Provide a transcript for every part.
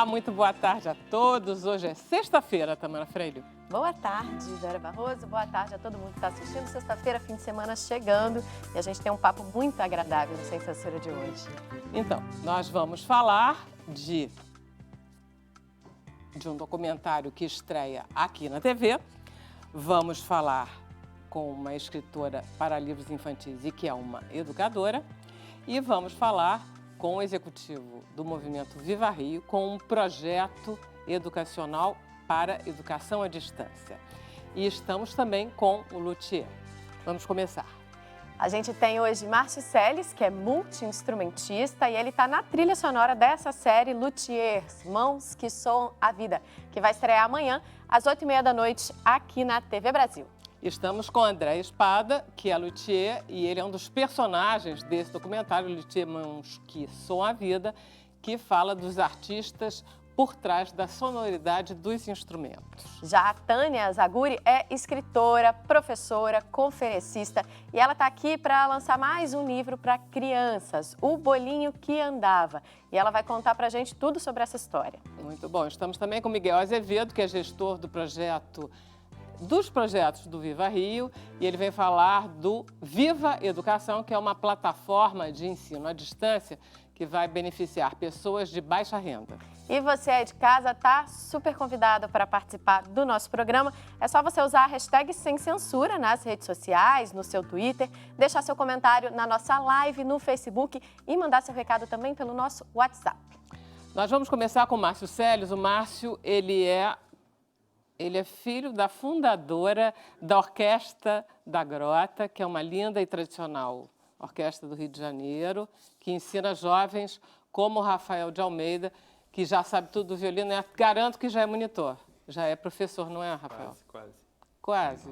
Olá, muito boa tarde a todos. Hoje é sexta-feira, Tamara Freire. Boa tarde, Vera Barroso. Boa tarde a todo mundo que está assistindo. Sexta-feira, fim de semana chegando. E a gente tem um papo muito agradável no Sexta-feira de hoje. Então, nós vamos falar de um documentário que estreia aqui na TV. Vamos falar com uma escritora para livros infantis e que é uma educadora. E vamos falar com o executivo do Movimento Viva Rio, com um projeto educacional para educação à distância. E estamos também com o luthier. Vamos começar. A gente tem hoje Márcio Seles, que é multi-instrumentista, e ele está na trilha sonora dessa série Luthiers, Mãos que Soam a Vida, que vai estrear amanhã, às 8h30 da noite, aqui na TV Brasil. Estamos com André Espada, que é luthier, e ele é um dos personagens desse documentário, Luthier Mãos que Soam a Vida, que fala dos artistas por trás da sonoridade dos instrumentos. Já a Tânia Zaguri é escritora, professora, conferencista, e ela está aqui para lançar mais um livro para crianças, O Bolinho que Andava. E ela vai contar para a gente tudo sobre essa história. Muito bom. Estamos também com Miguel Azevedo, que é gestor dos projetos do Viva Rio, e ele vem falar do Viva Educação, que é uma plataforma de ensino à distância que vai beneficiar pessoas de baixa renda. E você aí de casa está super convidado para participar do nosso programa. É só você usar a hashtag Sem Censura nas redes sociais, no seu Twitter, deixar seu comentário na nossa live no Facebook e mandar seu recado também pelo nosso WhatsApp. Nós vamos começar com o Márcio Seles. O Márcio, ele é filho da fundadora da Orquestra da Grota, que é uma linda e tradicional orquestra do Rio de Janeiro, que ensina jovens como o Rafael de Almeida, que já sabe tudo do violino. Garanto que já é monitor, já é professor, não é, Rafael? Quase.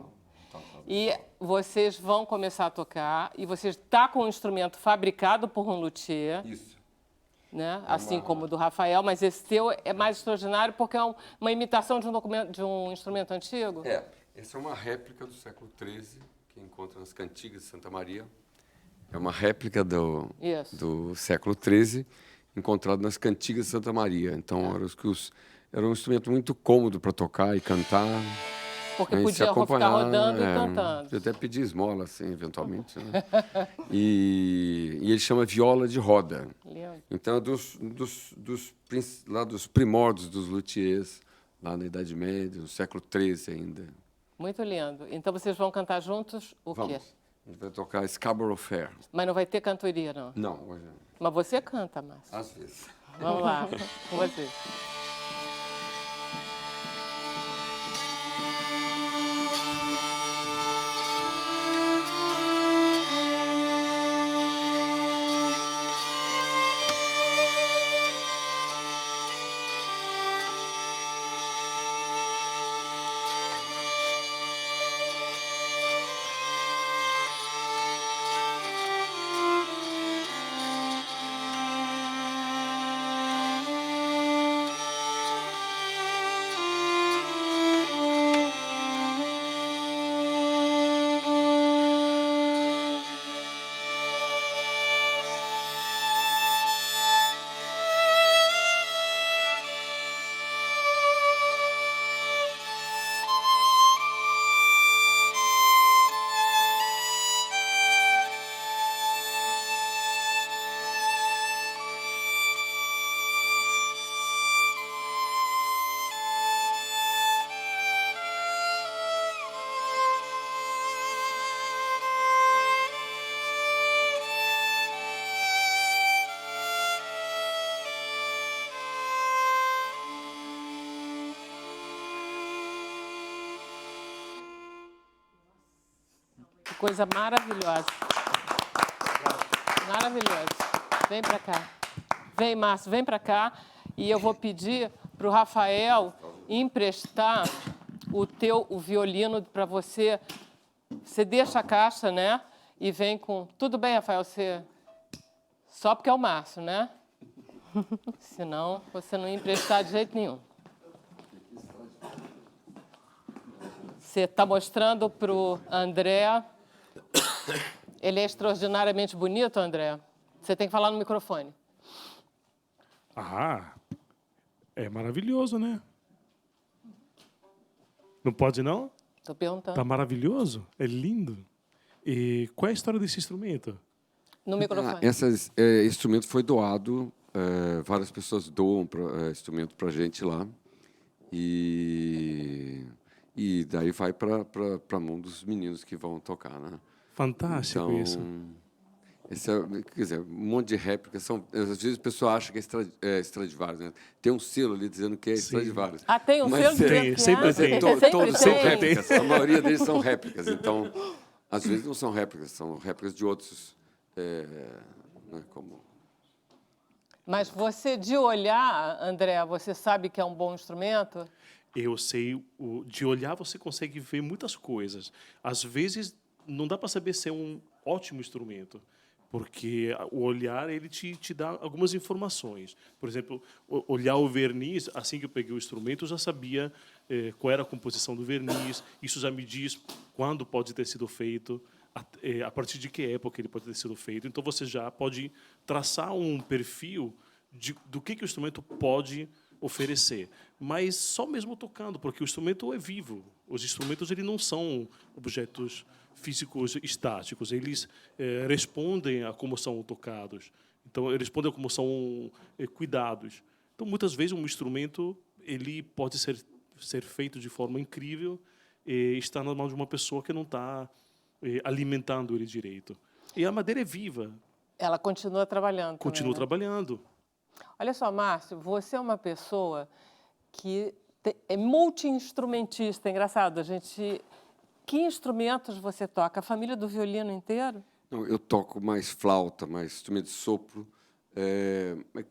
E vocês vão começar a tocar, e você está com um instrumento fabricado por um luthier. Isso. Né? Assim como o do Rafael, mas esse teu é mais extraordinário porque é uma imitação de um instrumento antigo? Essa é uma réplica do século XIII, que encontra nas Cantigas de Santa Maria. É uma réplica do século XIII, encontrado nas Cantigas de Santa Maria. Então, era um instrumento muito cômodo para tocar e cantar. Porque podia ficar rodando e cantando. Podia até pedir esmola, assim, eventualmente. Né? E ele chama viola de roda. Lindo. Então, é dos primórdios dos luthiers, lá na Idade Média, no século XIII ainda. Muito lindo. Então, vocês vão cantar juntos o quê? A gente vai tocar Scarborough Fair. Mas não vai ter cantoria, não? Não, hoje não. Mas você canta, Márcio. Às vezes. Vamos lá, com você. Coisa maravilhosa. Maravilhoso. Vem para cá. Vem, Márcio, vem para cá. E eu vou pedir para o Rafael emprestar o violino para você. Você deixa a caixa, né? E vem com... Tudo bem, Rafael? Só porque é o Márcio, né? Senão, você não ia emprestar de jeito nenhum. Você está mostrando para o André. Ele é extraordinariamente bonito, André. Você tem que falar no microfone. É maravilhoso, né? Não pode, não? Estou perguntando. Tá maravilhoso, é lindo. E qual é a história desse instrumento? No microfone. Esse instrumento foi doado, várias pessoas doam instrumento para a gente lá. E daí vai para a mão dos meninos que vão tocar, né? Fantástico então, isso. Quer dizer, um monte de réplicas. Às vezes a pessoa acha que é Stradivarius, né? Tem um selo ali dizendo que é Stradivarius. Ah, tem um selo dizendo que é? Sempre tem. Todos são réplicas. A maioria deles são réplicas. Então, às vezes não são réplicas, são réplicas de outros, né, como... Mas você, de olhar, André, você sabe que é um bom instrumento? Eu sei, de olhar você consegue ver muitas coisas. Às vezes não dá para saber se é um ótimo instrumento, porque o olhar ele te dá algumas informações. Por exemplo, olhar o verniz, assim que eu peguei o instrumento, eu já sabia qual era a composição do verniz, isso já me diz quando pode ter sido feito, a partir de que época ele pode ter sido feito. Então, você já pode traçar um perfil do que o instrumento pode oferecer, mas só mesmo tocando, porque o instrumento é vivo. Os instrumentos eles não são objetos físicos estáticos, eles respondem a como são tocados. Então, eles respondem a como são cuidados. Então, muitas vezes, um instrumento ele pode ser feito de forma incrível e estar na mão de uma pessoa que não está alimentando ele direito. E a madeira é viva. Ela continua trabalhando. Continua também, né? trabalhando. Olha só, Márcio, você é uma pessoa que é multi-instrumentista. Engraçado, Que instrumentos você toca? A família do violino inteiro? Não, eu toco mais flauta, mais instrumento de sopro.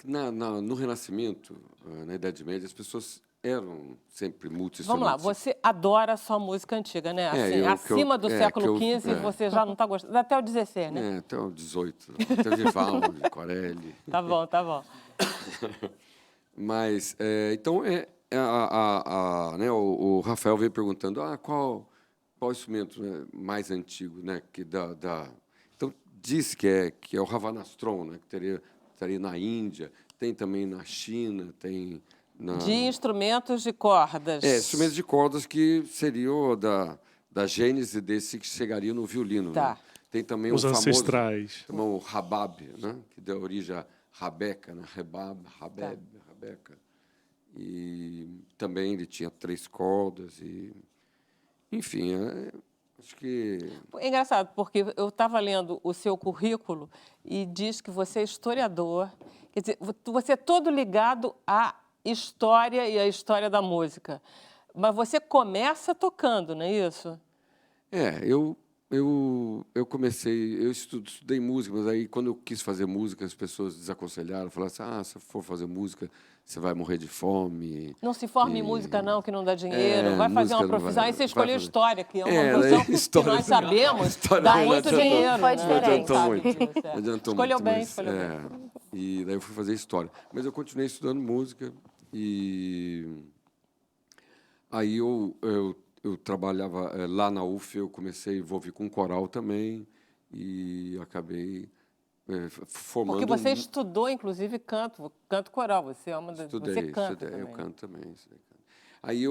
No Renascimento, na Idade Média, as pessoas eram sempre multi-instrumentistas. Vamos lá, você adora só música antiga, né? Assim, acima do século XV, você já não está gostando. Até o XVI, né? Até o XVIII. Até Vivaldi, Corelli. Tá bom, tá bom. Mas, então, né, o Rafael veio perguntando qual instrumento, né, mais antigo, né, que Então, diz que é o Ravanastron, né, que estaria na Índia, tem também na China, tem... De instrumentos de cordas. Instrumentos de cordas que seriam da gênese desse que chegaria no violino. Tá. Né? Tem também os ancestrais. Também o rabab, né? Que deu origem a rabeca, né? Rabeca. E também ele tinha 3 cordas. Enfim, acho que... É engraçado, porque eu estava lendo o seu currículo e diz que você é historiador. Quer dizer, você é todo ligado à história e à história da música. Mas você começa tocando, não é isso? Eu comecei... Eu estudei música, mas aí, quando eu quis fazer música, as pessoas desaconselharam, falaram assim, se for fazer música, você vai morrer de fome. Não se forme em música, não, que não dá dinheiro. Vai fazer uma profissão. Aí você escolheu história, que é uma profissão que nós sabemos, dá muito dinheiro. Foi diferente. Não adiantou escolheu muito. Bem, escolheu bem. E daí eu fui fazer história. Mas eu continuei estudando música e... Aí eu trabalhava lá na UF, eu comecei a envolver com coral também e acabei formando... Porque você estudou, inclusive, canto coral. Você é uma das... Estudei, você canta também. Eu canto também. Aí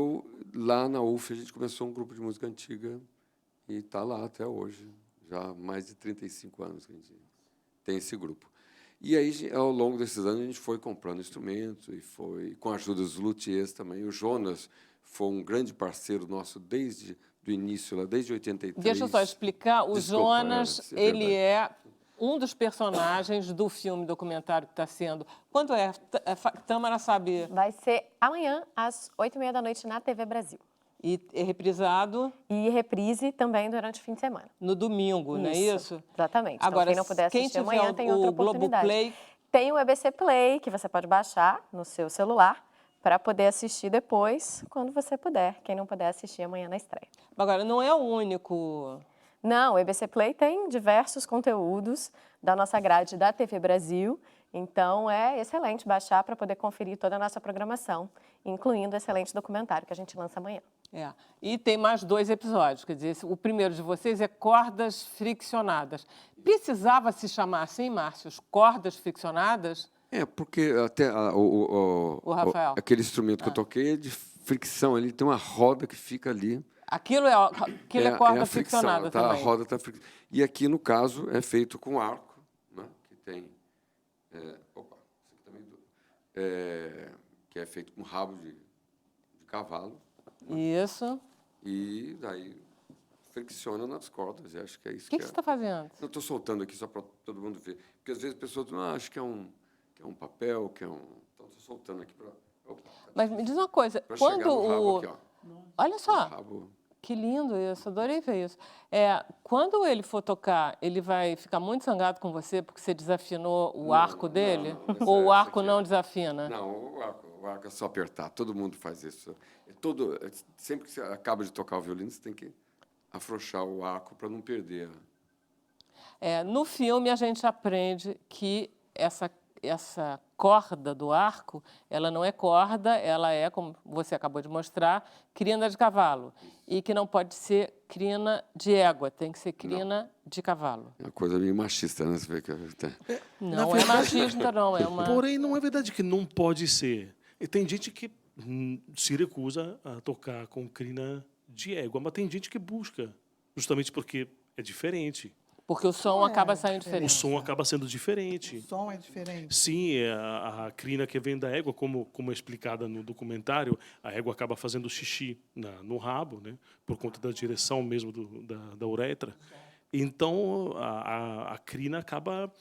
lá na UF, a gente começou um grupo de música antiga e está lá até hoje. Já há mais de 35 anos que a gente tem esse grupo. E aí, ao longo desses anos, a gente foi comprando instrumentos e foi com a ajuda dos luthiers também. O Jonas foi um grande parceiro nosso desde o início, lá, desde 83. Deixa eu só explicar. O Jonas, ele é um dos personagens do filme documentário que está sendo... Quando é? Tâmara sabe? Vai ser amanhã, às 20h30 na TV Brasil. E é reprisado? E reprise também durante o fim de semana. No domingo, não é isso? Exatamente. Então, Agora, quem não puder assistir amanhã tem outra oportunidade. Globoplay... Tem o EBC Play, que você pode baixar no seu celular para poder assistir depois, quando você puder. Quem não puder assistir amanhã na estreia. Agora, não é o único... Não, o EBC Play tem diversos conteúdos da nossa grade da TV Brasil. Então, é excelente baixar para poder conferir toda a nossa programação, incluindo o excelente documentário que a gente lança amanhã. E tem mais 2 episódios, quer dizer, o primeiro de vocês é Cordas Friccionadas. Precisava se chamar assim, Márcio, Cordas Friccionadas? Porque até Rafael. aquele instrumento que eu toquei é de fricção, ele tem uma roda que fica ali. Aquilo é corda a fricção, friccionada tá? também. A roda está friccionada. E aqui, no caso, é feito com arco, né? Que tem... opa, isso aqui também... que é feito com rabo de cavalo. Né? Isso. E daí fricciona nas cordas. Eu acho que é isso. O que você está fazendo? Eu estou soltando aqui só para todo mundo ver. Porque às vezes as pessoas acham que é um papel, que é um... Então, estou soltando aqui para... Mas me diz uma coisa, quando rabo aqui, ó. Olha só, Rabo. Que lindo isso, adorei ver isso. Quando ele for tocar, ele vai ficar muito zangado com você porque você desafinou o arco dele? Não, ou o arco não desafina? Não, o arco é só apertar, todo mundo faz isso. Sempre que você acaba de tocar o violino, você tem que afrouxar o arco para não perder. No filme, a gente aprende que essa corda do arco, ela não é corda, ela é, como você acabou de mostrar, crina de cavalo. E que não pode ser crina de égua, tem que ser crina de cavalo. É uma coisa meio machista, né? Você vê que não é machista, não. É uma... Porém, não é verdade que não pode ser. E tem gente que se recusa a tocar com crina de égua, mas tem gente que busca, justamente porque é diferente. Porque o som acaba saindo diferente. O som acaba sendo diferente. O som é diferente. Sim, a crina que vem da égua, como é explicada no documentário, a égua acaba fazendo xixi no rabo, né, por conta da direção mesmo da uretra. Então, a crina acaba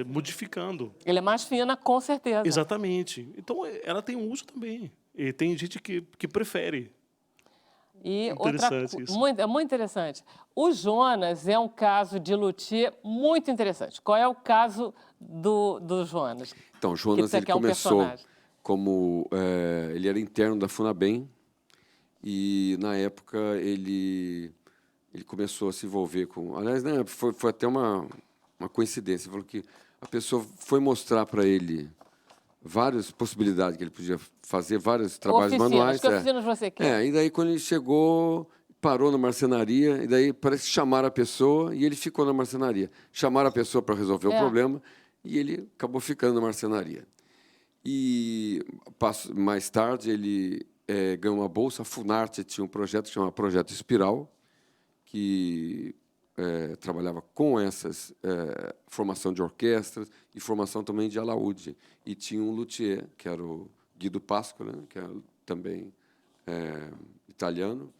modificando. Ela é mais fina, com certeza. Exatamente. Então, ela tem um uso também. E tem gente que prefere. E interessante isso. É muito interessante. O Jonas é um caso de luthier muito interessante. Qual é o caso do Jonas? Então, o Jonas ele começou como... ele era interno da FUNABEM e, na época, ele começou a se envolver com... Aliás, né, foi até uma coincidência. Ele falou que a pessoa foi mostrar para ele várias possibilidades que ele podia fazer, vários trabalhos manuais. Que oficinas você quer? E daí, quando ele chegou, parou na marcenaria, e daí parece que chamaram a pessoa, e ele ficou na marcenaria. Chamaram a pessoa para resolver o problema, e ele acabou ficando na marcenaria. E mais tarde, ele ganhou uma bolsa. A Funarte tinha um projeto que chamava Projeto Espiral, que trabalhava com essas formação de orquestras e formação também de alaúde. E tinha um luthier, que era o Guido Pascola, né, que é também italiano,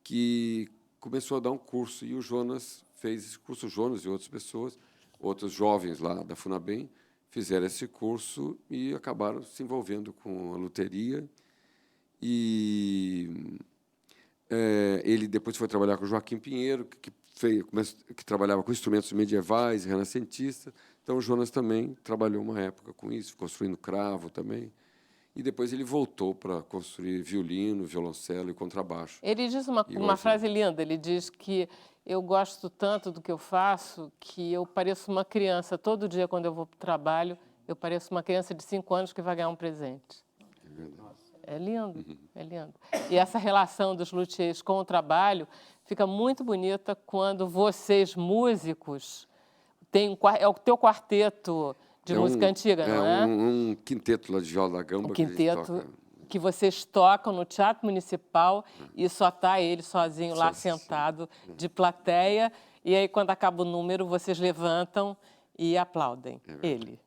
que começou a dar um curso. E o Jonas fez esse curso. O Jonas e outras pessoas, outros jovens lá da FUNABEM, fizeram esse curso e acabaram se envolvendo com a luteria. E ele depois foi trabalhar com o Joaquim Pinheiro, que trabalhava com instrumentos medievais, renascentistas. Então, o Jonas também trabalhou uma época com isso, construindo cravo também. E depois ele voltou para construir violino, violoncelo e contrabaixo. Ele diz uma frase linda, ele diz que eu gosto tanto do que eu faço que eu pareço uma criança. Todo dia, quando eu vou para o trabalho, eu pareço uma criança de 5 anos que vai ganhar um presente. É verdade. É lindo, é lindo. E essa relação dos luthiers com o trabalho fica muito bonita quando vocês, músicos, é o teu quarteto de música antiga, não é? Um quinteto lá de viola da gamba. Um quinteto que vocês tocam no Teatro Municipal e só está ele sozinho lá sentado de plateia. E aí, quando acaba o número, vocês levantam e aplaudem ele.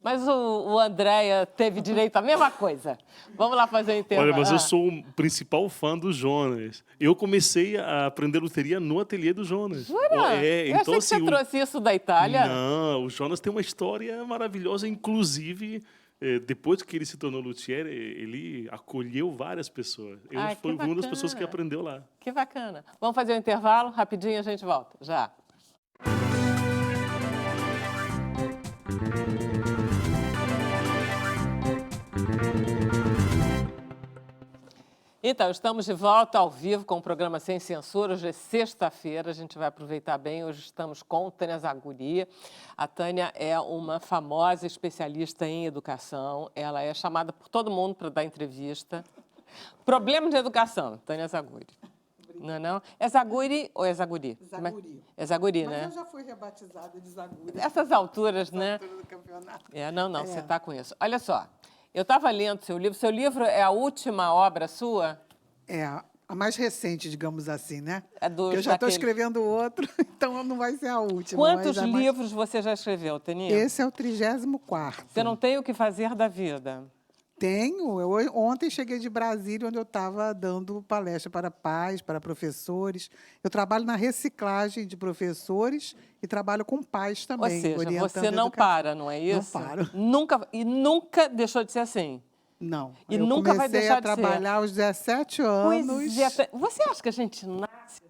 Mas o Andréia teve direito à mesma coisa. Vamos lá fazer o intervalo. Olha, mas eu sou o principal fã do Jonas. Eu comecei a aprender luteria no ateliê do Jonas. Jura? Eu então, achei que você trouxe isso da Itália. Não, o Jonas tem uma história maravilhosa. Inclusive, depois que ele se tornou luthier, ele acolheu várias pessoas. Eu fui uma das pessoas que aprendeu lá. Que bacana. Vamos fazer o intervalo? Rapidinho a gente volta. Já. Então, estamos de volta ao vivo com o programa Sem Censura. Hoje é sexta-feira, a gente vai aproveitar bem. Hoje estamos com Tânia Zaguria. A Tânia é uma famosa especialista em educação. Ela é chamada por todo mundo para dar entrevista. Problema de educação, Tânia Zaguria. Não, não? É Zaguri ou é Zaguri? Zaguri. É Zaguri, Mas né? eu já fui rebatizada de Zaguri. Essas alturas, né? Altura do campeonato. Não, você está com isso. Olha só, eu estava lendo seu livro. Seu livro é a última obra sua? É, a mais recente, digamos assim, né? Porque eu já estou escrevendo outro, então não vai ser a última. Quantos livros você já escreveu, Teninha? Esse é o 34º. Você não tem o que fazer da vida? Tenho. Ontem cheguei de Brasília, onde eu estava dando palestra para pais, para professores. Eu trabalho na reciclagem de professores e trabalho com pais também. Ou seja, orientando você não para, não é isso? Não paro. Nunca deixou de ser assim? Não. E nunca vai deixar de ser? Eu comecei a trabalhar aos 17 anos. Pois é. Você acha que a gente nasce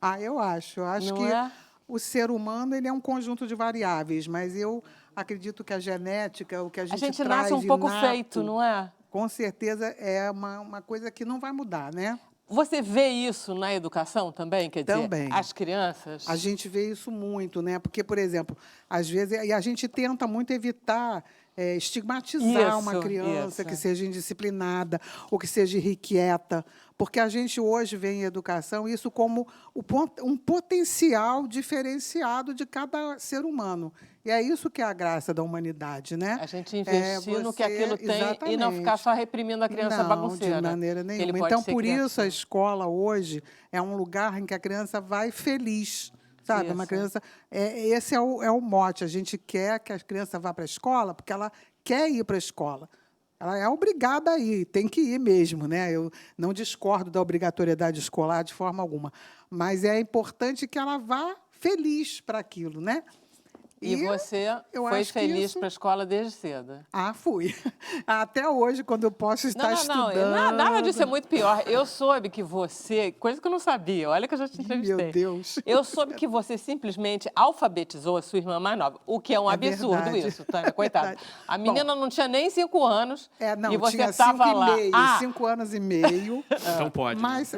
assim? Eu acho. Eu acho que o ser humano ele é um conjunto de variáveis, mas eu acredito que a genética, o que a gente traz nasce um pouco inato, feito, não é? Com certeza é uma coisa que não vai mudar, né? Você vê isso na educação também? Quer dizer, as crianças? A gente vê isso muito, né? Porque, por exemplo, às vezes a gente tenta muito evitar estigmatizar uma criança que seja indisciplinada ou que seja irrequieta, porque a gente hoje vê em educação isso como um potencial diferenciado de cada ser humano. E é isso que é a graça da humanidade, né? A gente investir no que aquilo tem e não ficar só reprimindo a criança bagunceira. Não, de maneira nenhuma. Então, por isso, a escola hoje é um lugar em que a criança vai feliz. Sabe? Uma criança. Esse é o mote. A gente quer que a criança vá para a escola porque ela quer ir para a escola. Ela é obrigada a ir, tem que ir mesmo, né? Eu não discordo da obrigatoriedade escolar de forma alguma. Mas é importante que ela vá feliz para aquilo, né? E você foi feliz para a escola desde cedo? Fui. Até hoje, quando eu posso estar estudando. Nada disso é muito pior. Eu soube que você... Coisa que eu não sabia. Olha que eu já te entrevistei. Meu Deus. Eu soube que você simplesmente alfabetizou a sua irmã mais nova. O que é um absurdo verdade. Isso, Tânia. Coitada. A menina não tinha nem 5 anos. Não, e você tinha estava 5 lá. e meio, 5 anos e meio. Então pode. Mas,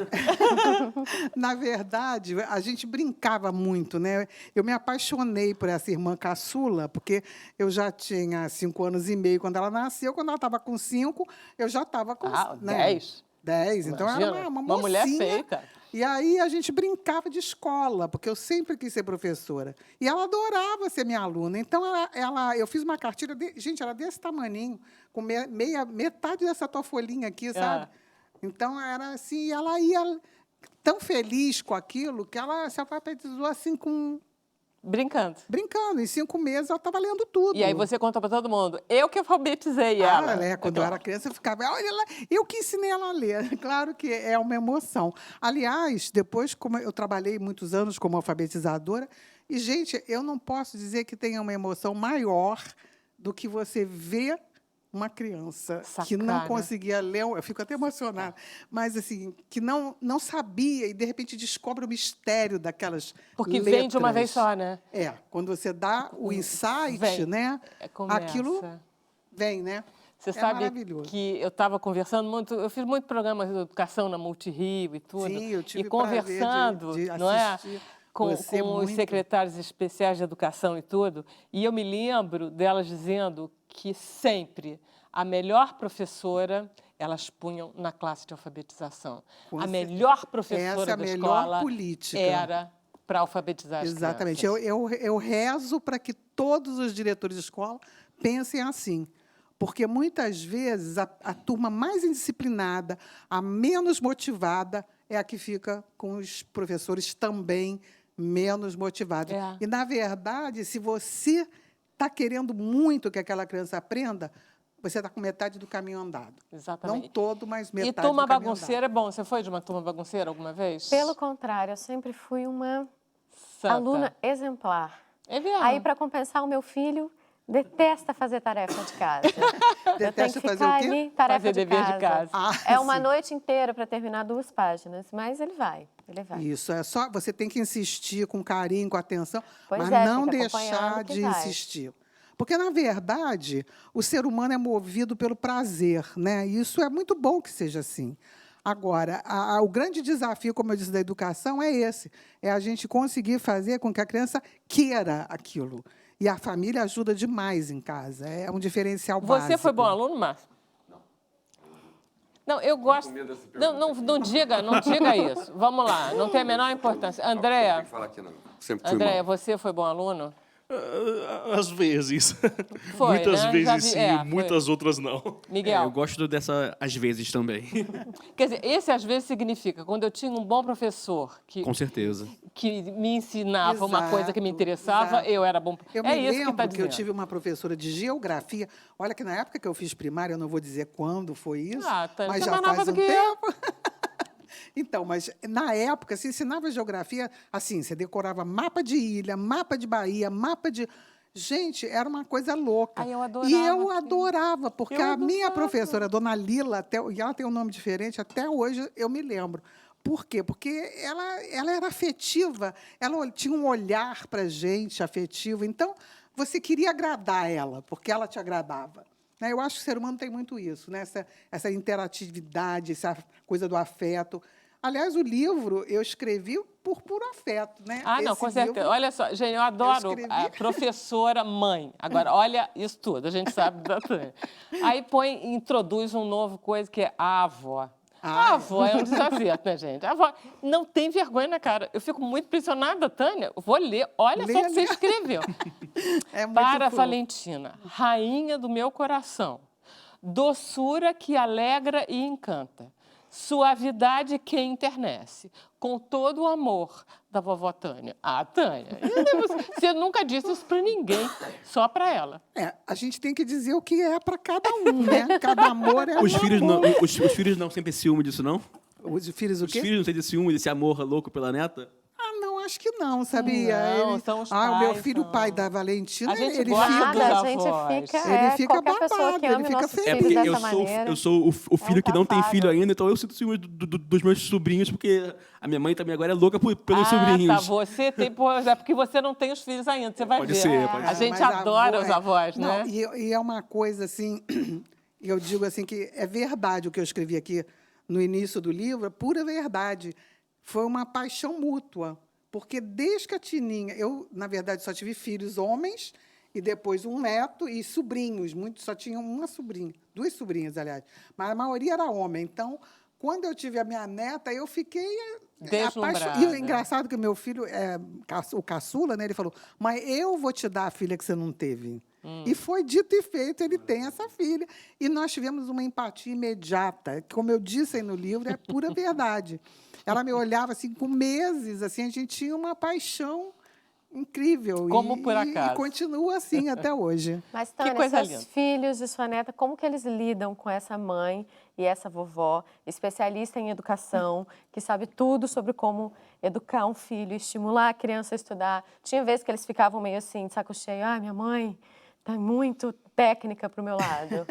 na verdade, a gente brincava muito, né? Eu me apaixonei por essa irmã caçula, porque eu já tinha 5 anos e meio quando ela nasceu. Quando ela estava com 5, eu já estava com 10. 10. Então, era uma mocinha. Mulher feita. E aí a gente brincava de escola, porque eu sempre quis ser professora. E ela adorava ser minha aluna. Então, eu fiz uma cartilha, gente, era desse tamaninho, com metade dessa tua folhinha aqui, sabe? Então, era assim, e ela ia tão feliz com aquilo que ela se alfabetizou assim com... Brincando. Em 5 meses, ela estava lendo tudo. E aí você contou para todo mundo. Eu que alfabetizei ela. Quando eu era criança, eu ficava... Olha lá, eu que ensinei ela a ler. Claro que é uma emoção. Aliás, depois, como eu trabalhei muitos anos como alfabetizadora, e, gente, eu não posso dizer que tenha uma emoção maior do que você ver uma criança que não conseguia ler, eu fico até emocionada, mas assim, que não sabia e, de repente, descobre o mistério daquelas Porque letras. vem de uma vez só, né? Quando você dá o insight, né? Aquilo vem, né? Você sabe que eu estava conversando muito, eu fiz muito programa de educação na Multirio e tudo. Sim, eu tive e conversando, de não é? Com os secretários especiais de educação e tudo, e eu me lembro delas dizendo que sempre a melhor professora elas punham na classe de alfabetização. A melhor professora da escola era para alfabetizar as crianças. Exatamente. Eu rezo para que todos os diretores de escola pensem assim. Porque, muitas vezes, a turma mais indisciplinada, a menos motivada, é a que fica com os professores também menos motivados. E, na verdade, se você está querendo muito que aquela criança aprenda, você está com metade do caminho andado. Exatamente. Não todo, mas metade do caminho andado. E turma bagunceira é bom. Você foi de uma turma bagunceira alguma vez? Pelo contrário, eu sempre fui uma aluna exemplar. É mesmo? Aí, para compensar, o meu filho detesta fazer tarefa de casa. Detesta fazer o quê? Ali, tarefa fazer dever de casa. É uma noite inteira para terminar 2 páginas, mas ele vai. Isso, é só você tem que insistir com carinho, com atenção, mas não deixar de insistir. Porque, na verdade, o ser humano é movido pelo prazer, né? E isso é muito bom que seja assim. Agora, o grande desafio, como eu disse, da educação é esse, é a gente conseguir fazer com que a criança queira aquilo. E a família ajuda demais em casa, é um diferencial básico. Você foi bom aluno, Márcio? Não, eu gosto... Não diga isso. Vamos lá, não tem a menor importância. Andréa, você foi bom aluno? Às vezes. Foi, muitas né? vezes sim, foi. muitas outras não. Miguel? Eu gosto dessa às vezes também. Quer dizer, esse às vezes significa quando eu tinha um bom professor Com certeza. que me ensinava uma Exato, coisa que me interessava, exato. eu era bom. Eu É me isso que lembro está que eu dizendo. tive uma professora de geografia. Olha que na época que eu fiz primária, eu não vou dizer quando foi isso, Tânia, mas você já é mais nova faz do um que eu. tempo. Então, mas na época se ensinava geografia assim, você decorava mapa de ilha, mapa de Bahia, mapa de... Gente, era uma coisa louca. Eu adorava e eu aquilo. adorava, porque Eu a minha adorava. professora, dona Lila, e ela tem um nome diferente, até hoje eu me lembro. Por quê? Porque ela era afetiva, ela tinha um olhar para a gente afetivo. Então, você queria agradar ela, porque ela te agradava. Né? Eu acho que o ser humano tem muito isso, né? Essa interatividade, essa coisa do afeto. Aliás, o livro eu escrevi por puro afeto, né? Não, com certeza. Livro, Olha só, gente, eu adoro a professora mãe. Agora, olha isso tudo, a gente sabe da Tânia. Aí introduz um novo coisa que é a avó. A avó é um desafio, né, gente? A avó não tem vergonha na cara. Eu fico muito impressionada, Tânia. Vou ler, olha só o que você escreveu. É muito Para fofo. Valentina, rainha do meu coração, doçura que alegra e encanta, suavidade que enternece, com todo o amor da vovó Tânia. Tânia, você nunca disse isso para ninguém, só para ela. A gente tem que dizer o que é para cada um, né? Cada amor é Os um filhos amor. não, os filhos não sentem ciúme disso, não? Os filhos o Os quê? filhos não sentem ciúme desse amor louco pela neta? Não, acho que não, sabia? Não, são os o meu pais, filho, não. o pai da Valentina, A gente ele gosta fica... dos Nada, a avós. gente fica... Ele fica qualquer pessoa que babado, ele ame fica nossos feliz. É filhos porque dessa maneira. eu sou o filho que não tem filho safado. ainda, então eu sinto ciúme dos meus sobrinhos, porque a minha mãe também agora é louca pelos Tá, sobrinhos. você tem... É porque você não tem os filhos ainda, você vai Pode ver. ser, pode A ser. gente mas adora avô os avós, Não, né? e é uma coisa assim, eu digo assim que é verdade o que eu escrevi aqui no início do livro, é pura verdade. Foi uma paixão mútua, porque desde que a Tininha... Eu, na verdade, só tive filhos homens e depois um neto e sobrinhos. Muitos só tinham uma sobrinha, 2 sobrinhas, aliás. Mas a maioria era homem. Então, quando eu tive a minha neta, eu fiquei Deslumbrada. E o engraçado é que o meu filho, o caçula, né, ele falou, mãe, eu vou te dar a filha que você não teve. E foi dito e feito, ele tem essa filha. E nós tivemos uma empatia imediata. Como eu disse aí no livro, é pura verdade. Ela me olhava assim, com meses, assim, a gente tinha uma paixão incrível. Como por acaso. E continua assim até hoje. Mas, Tânia, coisa seus linda. filhos e sua neta, como que eles lidam com essa mãe e essa vovó, especialista em educação, que sabe tudo sobre como educar um filho, estimular a criança a estudar? Tinha vezes que eles ficavam meio assim, de saco cheio, minha mãe está muito técnica para o meu lado.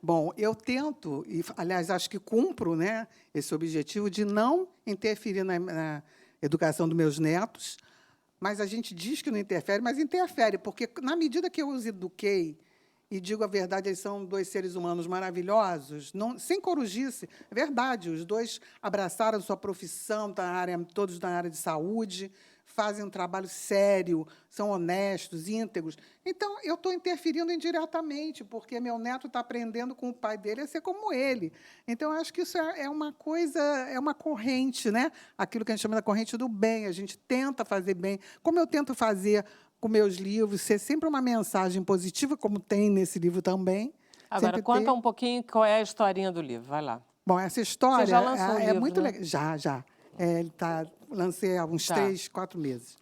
Bom, eu tento, e, aliás, acho que cumpro, né, esse objetivo de não interferir na educação dos meus netos, mas a gente diz que não interfere, mas interfere, porque, na medida que eu os eduquei, e digo a verdade, eles são 2 seres humanos maravilhosos, sem corujice, é verdade, os 2 abraçaram sua profissão, todos na área de saúde, fazem um trabalho sério, são honestos, íntegros. Então, eu estou interferindo indiretamente, porque meu neto está aprendendo com o pai dele a ser como ele. Então, eu acho que isso é uma coisa, é uma corrente, né? Aquilo que a gente chama da corrente do bem. A gente tenta fazer bem. Como eu tento fazer com meus livros, ser sempre uma mensagem positiva, como tem nesse livro também. Agora, conta um pouquinho qual é a historinha do livro. Vai lá. Bom, essa história Você já lançou o livro, muito né? legal. Já. Ele lancei há uns 3, 4 meses.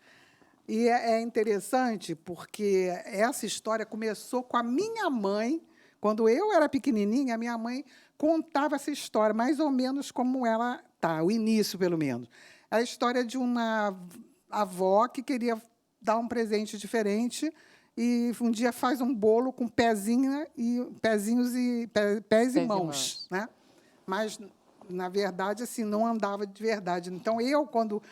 E é interessante porque essa história começou com a minha mãe. Quando eu era pequenininha, a minha mãe contava essa história, mais ou menos como ela está, o início, pelo menos. É a história de uma avó que queria dar um presente diferente e um dia faz um bolo com pés e mãos, né? Mas, na verdade, assim, não andava de verdade. Então, quando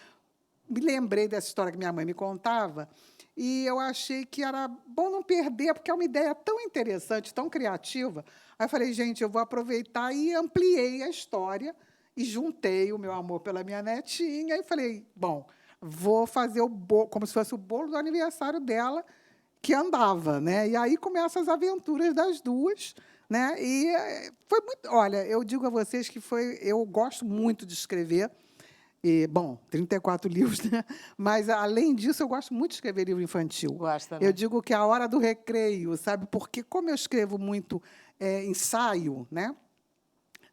me lembrei dessa história que minha mãe me contava, e eu achei que era bom não perder, porque é uma ideia tão interessante, tão criativa. Aí eu falei, gente, eu vou aproveitar e ampliei a história e juntei o meu amor pela minha netinha e falei, bom, vou fazer o bolo, como se fosse o bolo do aniversário dela, que andava, né? E aí começam as aventuras das 2 né? E foi muito... Olha, eu digo a vocês que eu gosto muito de escrever. E, bom, 34 livros, né? Mas, além disso, eu gosto muito de escrever livro infantil. Gosta, né? Eu digo que é a hora do recreio, sabe? Porque, como eu escrevo muito ensaio, né?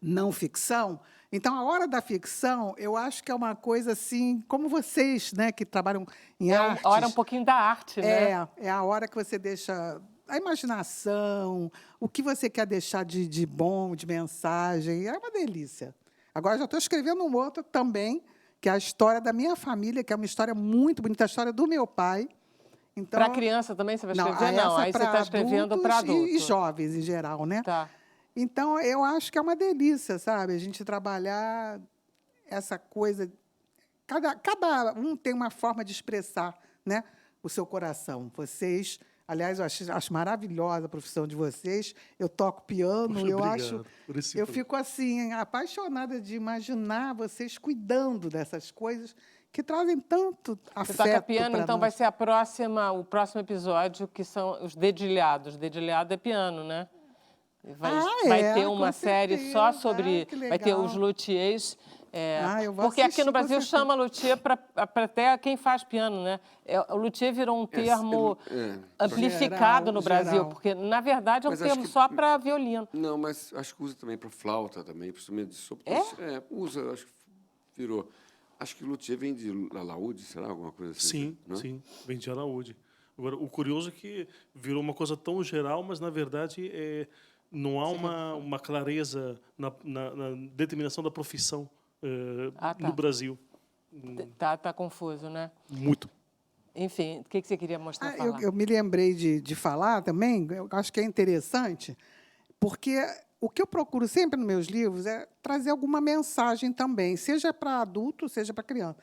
Não ficção, então, a hora da ficção, eu acho que é uma coisa assim, como vocês, né, que trabalham em artes. É a hora um pouquinho da arte, né? É a hora que você deixa a imaginação, o que você quer deixar de bom, de mensagem. É uma delícia. Agora, já estou escrevendo um outro também, que é a história da minha família, que é uma história muito bonita, a história do meu pai. Então, para criança também você vai escrever? Não, aí você está escrevendo para adultos. E jovens, em geral, né? Tá. Então, eu acho que é uma delícia, sabe? A gente trabalhar essa coisa... Cada um tem uma forma de expressar, né, o seu coração. Vocês... Aliás, eu acho maravilhosa a profissão de vocês. Eu toco piano, Poxa, obrigado. Eu fico assim apaixonada de imaginar vocês cuidando dessas coisas que trazem tanto afeto. Você toca piano, então nós. vai ser o próximo episódio, que são os dedilhados. Dedilhado é piano, né? Vai ter uma série só sobre... Vai ter os luthiers... porque aqui no Brasil chama luthier para até quem faz piano, né? O luthier virou um termo amplificado no Brasil, porque, na verdade, é um termo só para violino. Não, mas acho que usa também para flauta, também, para instrumento de sopro. Usa, acho que virou. Acho que o luthier vem de alaúde, será? Alguma coisa assim? Sim, né? Sim, vem de alaúde. Agora, o curioso é que virou uma coisa tão geral, mas, na verdade, não há uma clareza na determinação da profissão. No Brasil. Tá confuso, né? Muito. Enfim, o que você queria mostrar? Eu me lembrei de falar também, eu acho que é interessante, porque o que eu procuro sempre nos meus livros é trazer alguma mensagem também, seja para adulto, seja para criança.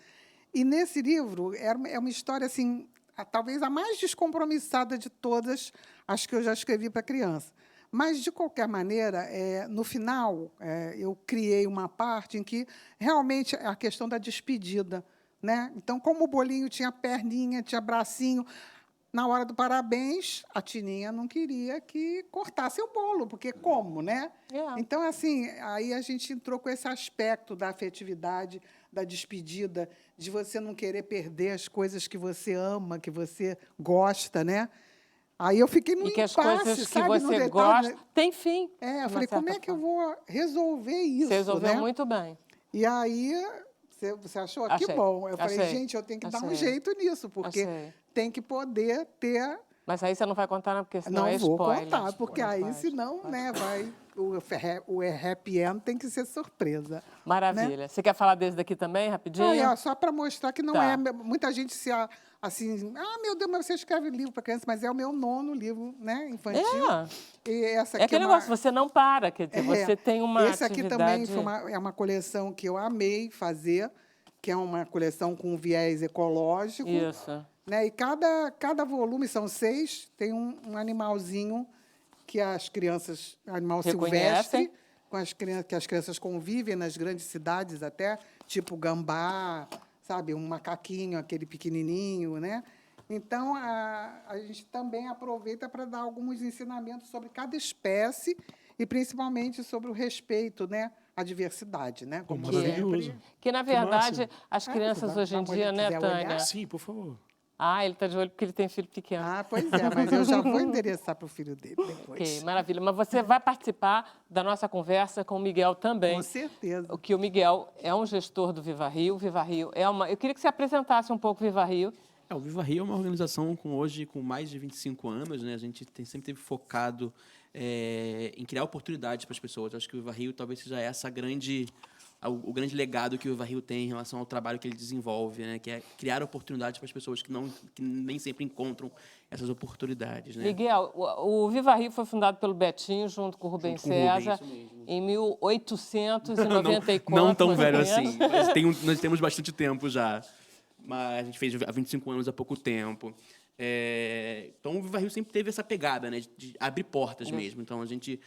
E, nesse livro, é uma história, assim, talvez a mais descompromissada de todas as que eu já escrevi para criança. Mas, de qualquer maneira, no final, eu criei uma parte em que, realmente, é a questão da despedida, né? Então, como o bolinho tinha perninha, tinha bracinho, na hora do parabéns, a Tininha não queria que cortasse o bolo, porque como, né? Então, assim, aí a gente entrou com esse aspecto da afetividade, da despedida, de você não querer perder as coisas que você ama, que você gosta, né? Aí eu fiquei no impasse, que as coisas que sabe, você gosta têm fim. Eu falei, como é que eu vou resolver isso? Você resolveu, né? Muito bem. E aí, você achou? Achei. Que bom. Eu falei, Achei. gente, eu tenho que dar um jeito nisso, porque tem que poder ter... Mas aí você não vai contar, não, porque senão é spoiler. Não vou contar, porque aí, senão, né, o happy end tem que ser surpresa. Maravilha. Né? Você quer falar desse daqui também, rapidinho? Só para mostrar que não é... Muita gente se... Assim, meu Deus, mas você escreve livro para criança, mas é o meu 9º livro, né, infantil. E essa aqui aquele negócio, você não para, quer dizer, você tem uma Esse aqui atividade... também é uma coleção que eu amei fazer, que é uma coleção com viés ecológico. Isso. Né, e cada volume, são 6, tem um animalzinho que as crianças, animal silvestre, que as crianças convivem nas grandes cidades até, tipo gambá, sabe, um macaquinho, aquele pequenininho, né? Então, a gente também aproveita para dar alguns ensinamentos sobre cada espécie e, principalmente, sobre o respeito, né, à diversidade, né? Como maravilhoso. Que, na verdade, as crianças hoje em dia, né, Tânia? Olhar? Sim, por favor. Ele está de olho porque ele tem filho pequeno. Pois é, mas eu já vou endereçar para o filho dele depois. Ok, maravilha. Mas você vai participar da nossa conversa com o Miguel também. Com certeza. O Miguel é um gestor do Viva Rio. O Viva Rio é uma... Eu queria que você apresentasse um pouco o Viva Rio. O Viva Rio é uma organização hoje com mais de 25 anos, né? A gente sempre teve focado em criar oportunidades para as pessoas. Eu acho que o Viva Rio talvez seja o grande legado que o Viva Rio tem em relação ao trabalho que ele desenvolve, né? Que é criar oportunidades para as pessoas que nem sempre encontram essas oportunidades. Né? Miguel, o Viva Rio foi fundado pelo Betinho, junto com o Rubem César, em 1894. Não tão velho assim. Nós temos bastante tempo já. Mas a gente fez há 25 anos há pouco tempo. Então, o Viva Rio sempre teve essa pegada, né, de abrir portas mesmo. Então, a gente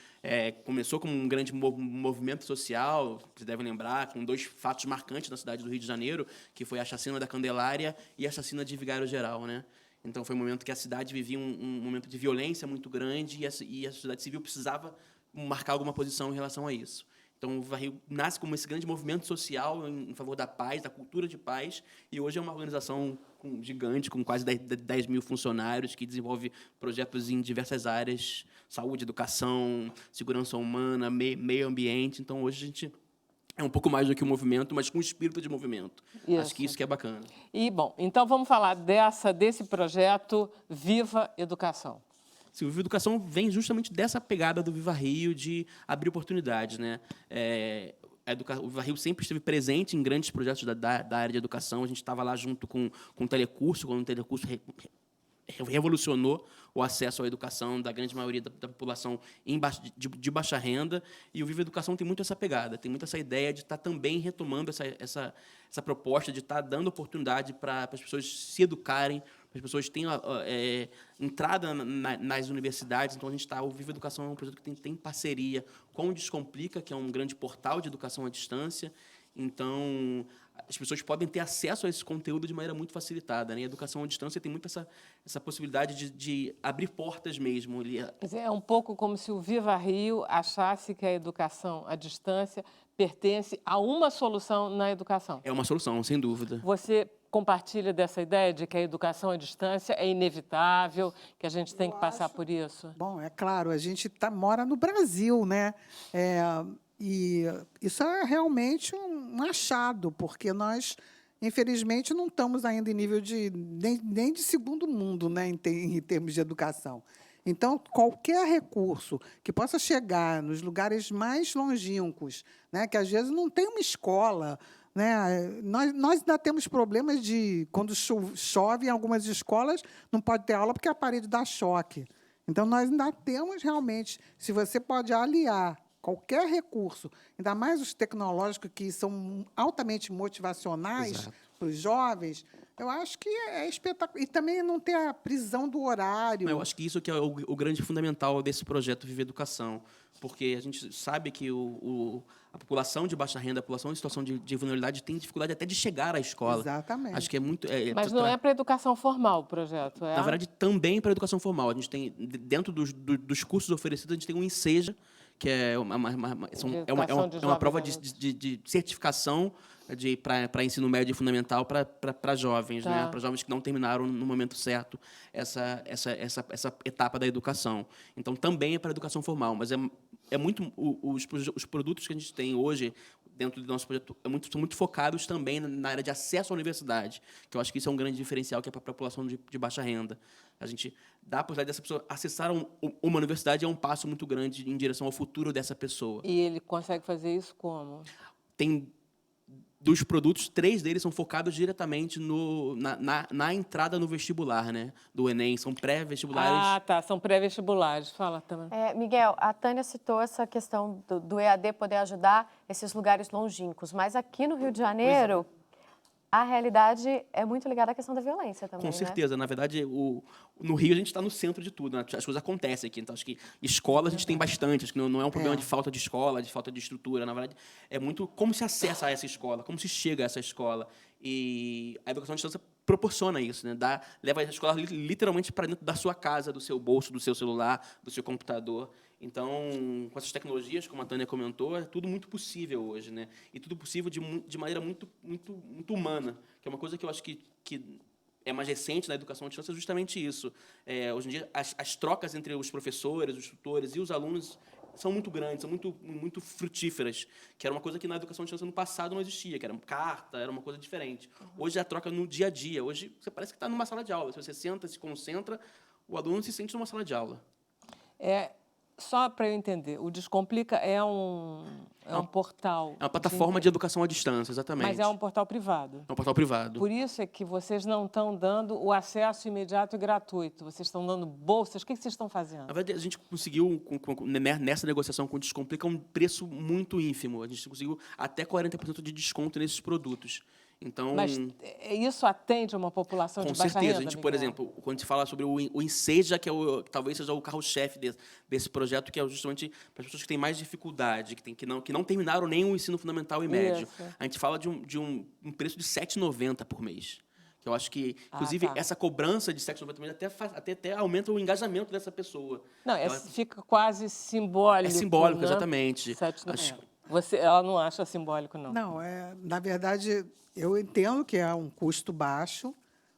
começou como um grande movimento social, vocês devem lembrar, com 2 fatos marcantes na cidade do Rio de Janeiro, que foi a chacina da Candelária e a chacina de Vigário Geral, né? Então, foi um momento que a cidade vivia um momento de violência muito grande e a sociedade civil precisava marcar alguma posição em relação a isso. Então, o Viva Rio nasce como esse grande movimento social em favor da paz, da cultura de paz, e hoje é uma organização gigante, com quase 10 mil funcionários, que desenvolve projetos em diversas áreas, saúde, educação, segurança humana, meio ambiente. Então, hoje a gente é um pouco mais do que um movimento, mas com espírito de movimento. Isso. Acho que isso que é bacana. E, bom, então vamos falar desse projeto Viva Educação. Sim, o Viva Educação vem justamente dessa pegada do Viva Rio de abrir oportunidades, né? O Viva Rio sempre esteve presente em grandes projetos da área de educação. A gente estava lá junto com o Telecurso, quando o Telecurso revolucionou o acesso à educação da grande maioria da população de baixa renda. E o Viva Educação tem muito essa pegada, tem muito essa ideia de estar também retomando essa proposta de estar dando oportunidade para as pessoas se educarem, para as pessoas tenham entrada nas universidades. Então, o Viva Educação é um projeto que tem parceria com o Descomplica, que é um grande portal de educação à distância. Então, as pessoas podem ter acesso a esse conteúdo de maneira muito facilitada, né? A educação à distância tem muito essa possibilidade de abrir portas mesmo. É um pouco como se o Viva Rio achasse que a educação à distância pertence a uma solução na educação. É uma solução, sem dúvida. Você compartilha dessa ideia de que a educação à distância é inevitável, que a gente tem que passar por isso? Bom, é claro, a gente mora no Brasil, né? E isso é realmente um achado, porque nós, infelizmente, não estamos ainda em nível nem de segundo mundo, né, em termos de educação. Então, qualquer recurso que possa chegar nos lugares mais longínquos, né, que às vezes não tem uma escola, né, nós ainda temos problemas de, quando chove em algumas escolas, não pode ter aula porque a parede dá choque. Então, nós ainda temos realmente, se você pode aliar qualquer recurso, ainda mais os tecnológicos, que são altamente motivacionais para os jovens, eu acho que é espetacular. E também não ter a prisão do horário. Eu acho que isso que é o grande fundamental desse projeto Viva Educação, porque a gente sabe que a população de baixa renda, a população em situação de vulnerabilidade tem dificuldade até de chegar à escola. Exatamente. Acho que é muito... Mas não é para a educação formal o projeto, é? Na verdade, também para a educação formal. A gente tem, dentro dos cursos oferecidos, a gente tem um Enseja, que é uma prova de certificação para ensino médio e fundamental para jovens, né? Para jovens que não terminaram no momento certo essa etapa da educação. Então, também é para a educação formal, mas é muito os produtos que a gente tem hoje dentro do nosso projeto são muito focados também na área de acesso à universidade, que eu acho que isso é um grande diferencial, que é para a população de baixa renda. A gente dá a possibilidade dessa pessoa acessar uma universidade, é um passo muito grande em direção ao futuro dessa pessoa. E ele consegue fazer isso como? Dos produtos, 3 deles são focados diretamente na entrada no vestibular, né? Do Enem. São pré-vestibulares. Ah, tá. São pré-vestibulares. Fala também. Miguel, a Tânia citou essa questão do EAD poder ajudar esses lugares longínquos, mas aqui no Rio de Janeiro, a realidade é muito ligada à questão da violência também, Com certeza. Né? Na verdade, no Rio a gente está no centro de tudo, né? As coisas acontecem aqui. Então, acho que escola a gente tem bastante. Acho que não é um problema de falta de escola, de falta de estrutura. Na verdade, é muito como se acessa a essa escola, como se chega a essa escola. E a educação à distância proporciona isso, né? Leva a escola literalmente para dentro da sua casa, do seu bolso, do seu celular, do seu computador. Então, com essas tecnologias, como a Tânia comentou, é tudo muito possível hoje, né? E tudo possível de maneira muito, muito, muito humana, que é uma coisa que eu acho que é mais recente na educação à distância, é justamente isso. Hoje em dia, as trocas entre os professores, os tutores e os alunos são muito grandes, são muito, muito frutíferas, que era uma coisa que na educação à distância no passado não existia, que era carta, era uma coisa diferente. Hoje é a troca no dia a dia. Hoje você parece que está numa sala de aula. Se você senta, se concentra, o aluno se sente numa sala de aula. Só para eu entender, o Descomplica é um portal... É uma plataforma de educação à distância, exatamente. Mas é um portal privado. É um portal privado. Por isso é que vocês não estão dando o acesso imediato e gratuito. Vocês estão dando bolsas. O que vocês estão fazendo? Na verdade, a gente conseguiu, nessa negociação com o Descomplica, um preço muito ínfimo. A gente conseguiu até 40% de desconto nesses produtos. Então, mas isso atende a uma população de baixa renda? Com certeza. A gente, por exemplo, quando se fala sobre o Enseja, que talvez seja o carro-chefe desse projeto, que é justamente para as pessoas que têm mais dificuldade, que não terminaram nem o ensino fundamental e médio. Isso. A gente fala de um preço de R$ 7,90 por mês. Que Eu acho que, inclusive, tá. essa cobrança de 7,90 até aumenta o engajamento dessa pessoa. Não, Então, fica quase simbólico. é simbólico, né? exatamente. 7,90. Ela não acha simbólico, não? Não, na verdade, eu entendo que é um custo baixo,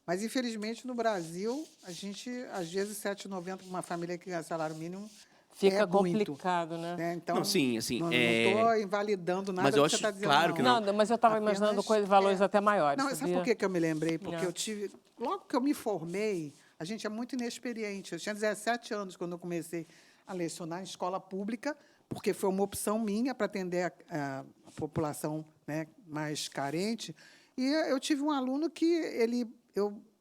mas, infelizmente, no Brasil, a gente, às vezes, 7,90 para uma família que ganha salário mínimo Fica é muito, complicado, né? Então, Não, sim, assim, não estou invalidando nada mas eu que você acho está dizendo, claro não. que Não, mas eu estava Apenas, imaginando valores até maiores. Não, sabe sabia? por que eu me lembrei? Porque Não. eu tive... Logo que eu me formei, a gente é muito inexperiente. Eu tinha 17 anos quando eu comecei a lecionar em escola pública, porque foi uma opção minha para atender a população, né, mais carente. E eu tive um aluno que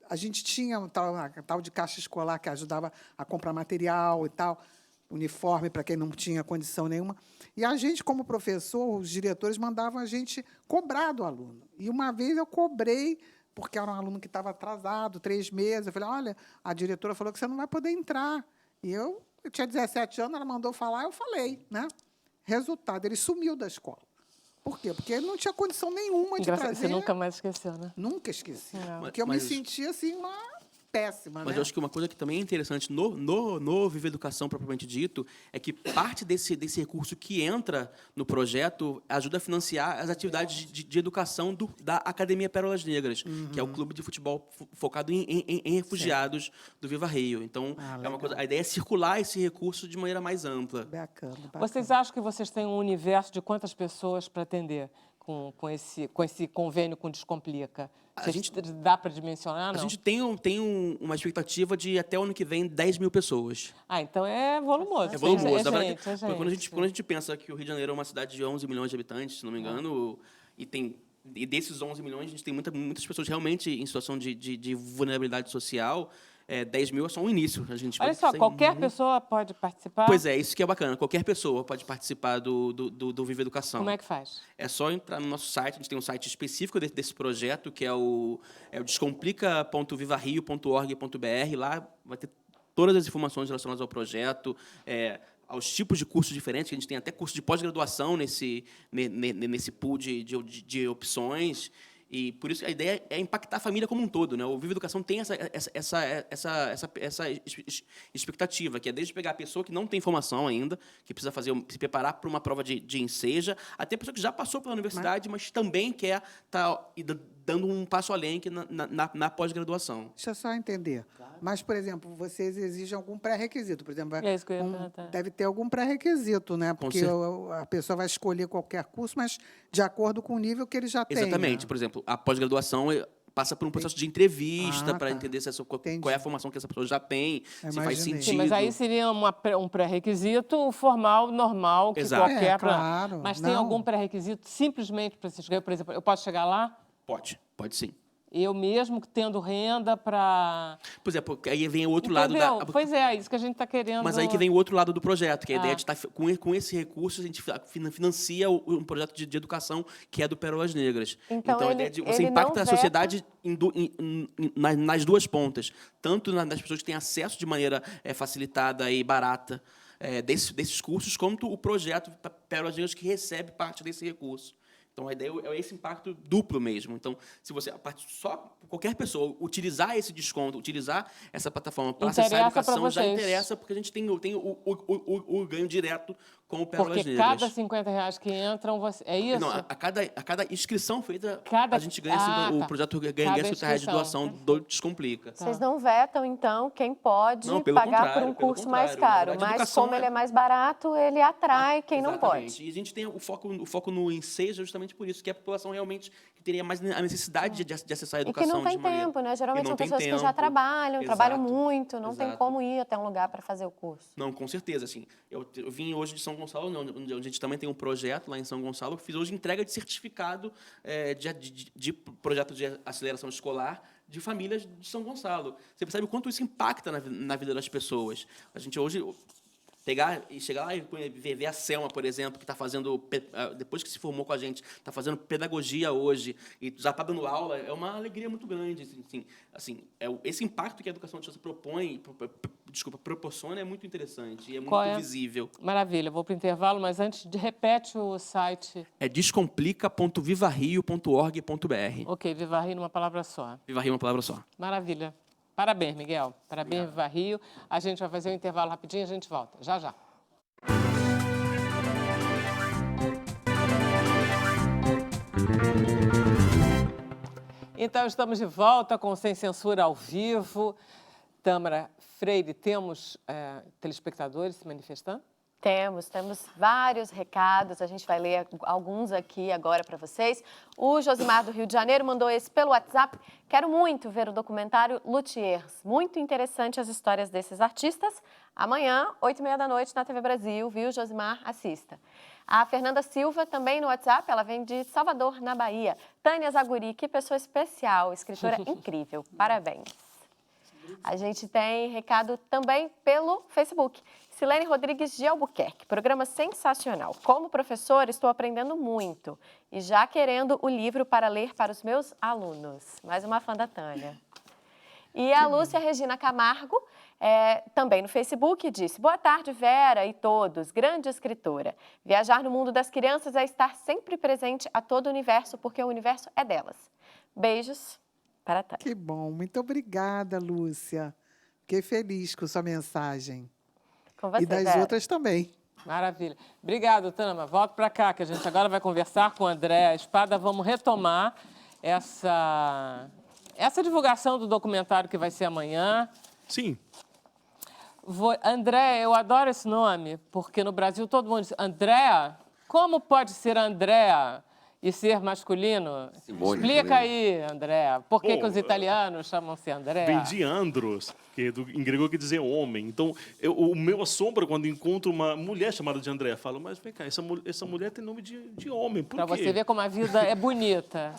a gente tinha um tal de caixa escolar que ajudava a comprar material e tal, uniforme para quem não tinha condição nenhuma. E a gente, como professor, os diretores mandavam a gente cobrar do aluno. E uma vez eu cobrei, porque era um aluno que estava atrasado, 3 meses. Eu falei, olha, a diretora falou que você não vai poder entrar. E eu tinha 17 anos, ela mandou falar, eu falei, né? Resultado, ele sumiu da escola. Por quê? Porque ele não tinha condição nenhuma de trazer... Você nunca mais esqueceu, né? Nunca esqueci. Não. Porque eu me sentia, assim, uma péssima, Mas né? eu acho que uma coisa que também é interessante no Viva Educação, propriamente dito, é que parte desse recurso que entra no projeto ajuda a financiar as atividades de educação da Academia Pérolas Negras, que é o clube de futebol focado em refugiados do Viva Rio. Então, a ideia é circular esse recurso de maneira mais ampla. Bacana. Vocês acham que vocês têm um universo de quantas pessoas para atender com esse convênio com Descomplica? Dá para dimensionar, não? A gente tem uma expectativa de, até o ano que vem, 10 mil pessoas. Então é volumoso. É volumoso. É Verdade, gente. Quando a gente pensa que o Rio de Janeiro é uma cidade de 11 milhões de habitantes, se não me engano, e desses 11 milhões, a gente tem muitas pessoas realmente em situação de vulnerabilidade social. 10 mil é só um início. Olha só, qualquer pessoa pode participar? Pois é, isso que é bacana. Qualquer pessoa pode participar do Viva Educação. Como é que faz? É só entrar no nosso site. A gente tem um site específico desse projeto, que é o descomplica.vivario.org.br. Lá vai ter todas as informações relacionadas ao projeto, aos tipos de cursos diferentes, que a gente tem até curso de pós-graduação nesse pool de opções. E, por isso, a ideia é impactar a família como um todo, né? O Viva Educação tem essa expectativa, que é desde pegar a pessoa que não tem formação ainda, que precisa se preparar para uma prova de enseja, até a pessoa que já passou pela universidade, mas também quer estar dando um passo além na pós-graduação. Deixa eu só entender. Claro. Mas, por exemplo, vocês exigem algum pré-requisito. Por exemplo, isso que eu ia perguntar. Deve ter algum pré-requisito, né? Porque a pessoa vai escolher qualquer curso, mas de acordo com o nível que ele já tem. Exatamente. Né? Por exemplo, a pós-graduação passa por um processo de entrevista para entender qual é a formação que essa pessoa já tem, se faz sentido. Sim, mas aí seria um pré-requisito formal, normal, que qualquer... claro. Mas tem algum pré-requisito simplesmente para se inscrever? Por exemplo, eu posso chegar lá? Pode sim. Eu mesmo tendo renda para... Pois é, porque aí vem o outro lado da... Pois é isso que a gente está querendo... Mas aí que vem o outro lado do projeto, que é a ideia de estar... Com esse recurso, a gente financia um projeto de educação que é do Pérolas Negras. Então a ideia de você impacta a sociedade nas duas pontas. Tanto nas pessoas que têm acesso de maneira facilitada e barata desses cursos, quanto o projeto Pérolas Negras que recebe parte desse recurso. Então, a ideia é esse impacto duplo mesmo. Então, se você, só qualquer pessoa utilizar esse desconto, utilizar essa plataforma para acessar a educação, já interessa, porque a gente tem o ganho direto com o Pérolas Negras. Porque cada R$50 que entram, é isso? Não, a cada inscrição feita, a gente ganha o projeto ganha R$10 de doação do Descomplica. Vocês não vetam, então, quem pode pagar por um curso mais caro. Mas, como ele é mais barato, ele atrai quem não pode. E a gente tem o foco no ensejo justamente por isso, que é a população realmente que teria mais a necessidade de acessar a educação. E que não tem tempo, né? Geralmente são pessoas que já trabalham muito, não tem como ir até um lugar para fazer o curso. Não, com certeza. Assim, eu vim hoje de São Gonçalo, onde a gente também tem um projeto lá em São Gonçalo, que fiz hoje entrega de certificado de projeto de aceleração escolar de famílias de São Gonçalo. Você percebe o quanto isso impacta na vida das pessoas. A gente hoje... Pegar e chegar lá e ver a Selma, por exemplo, que está fazendo, depois que se formou com a gente, está fazendo pedagogia hoje e já está dando aula, é uma alegria muito grande. Assim, esse impacto que a educação à distância proporciona é muito interessante e é muito visível. Maravilha, vou para o intervalo, mas antes, repete o site. É descomplica.vivario.org.br. Ok, Viva Rio numa palavra só. Viva Rio, uma palavra só. Maravilha. Parabéns, Miguel. Parabéns, Obrigado. Viva Rio. A gente vai fazer um intervalo rapidinho e a gente volta. Já, já. Então, estamos de volta com Sem Censura ao vivo. Tâmara Freire, temos telespectadores se manifestando? Temos vários recados, a gente vai ler alguns aqui agora para vocês. O Josimar do Rio de Janeiro mandou esse pelo WhatsApp. Quero muito ver o documentário Luthiers. Muito interessante as histórias desses artistas. Amanhã, 8h30 da noite, na TV Brasil, viu, Josimar? Assista. A Fernanda Silva, também no WhatsApp, ela vem de Salvador, na Bahia. Tânia Zaguri, que pessoa especial, escritora incrível. Parabéns. A gente tem recado também pelo Facebook. Silene Rodrigues de Albuquerque, programa sensacional. Como professora, estou aprendendo muito e já querendo o livro para ler para os meus alunos. Mais uma fã da Tânia. E a Lúcia Regina Camargo, também no Facebook, disse: boa tarde, Vera e todos, grande escritora. Viajar no mundo das crianças é estar sempre presente a todo o universo, porque o universo é delas. Beijos para a Tânia. Que bom, muito obrigada, Lúcia. Fiquei feliz com sua mensagem. Com você, e das Vera. outras também. Maravilha. Obrigado, Tâmara. Volto para cá, que a gente agora vai conversar com o André Espada. Vamos retomar essa divulgação do documentário que vai ser amanhã. Sim. André, eu adoro esse nome, porque no Brasil todo mundo diz Andréa. Como pode ser Andréa e ser masculino? Simone, Explica aí, André. Por que os italianos chamam-se André? Vem de andros, que em grego quer dizer homem. Então, o meu assombro quando encontro uma mulher chamada de André. Falo, mas vem cá, essa mulher tem nome de homem. Por quê? Para você ver como a vida é bonita.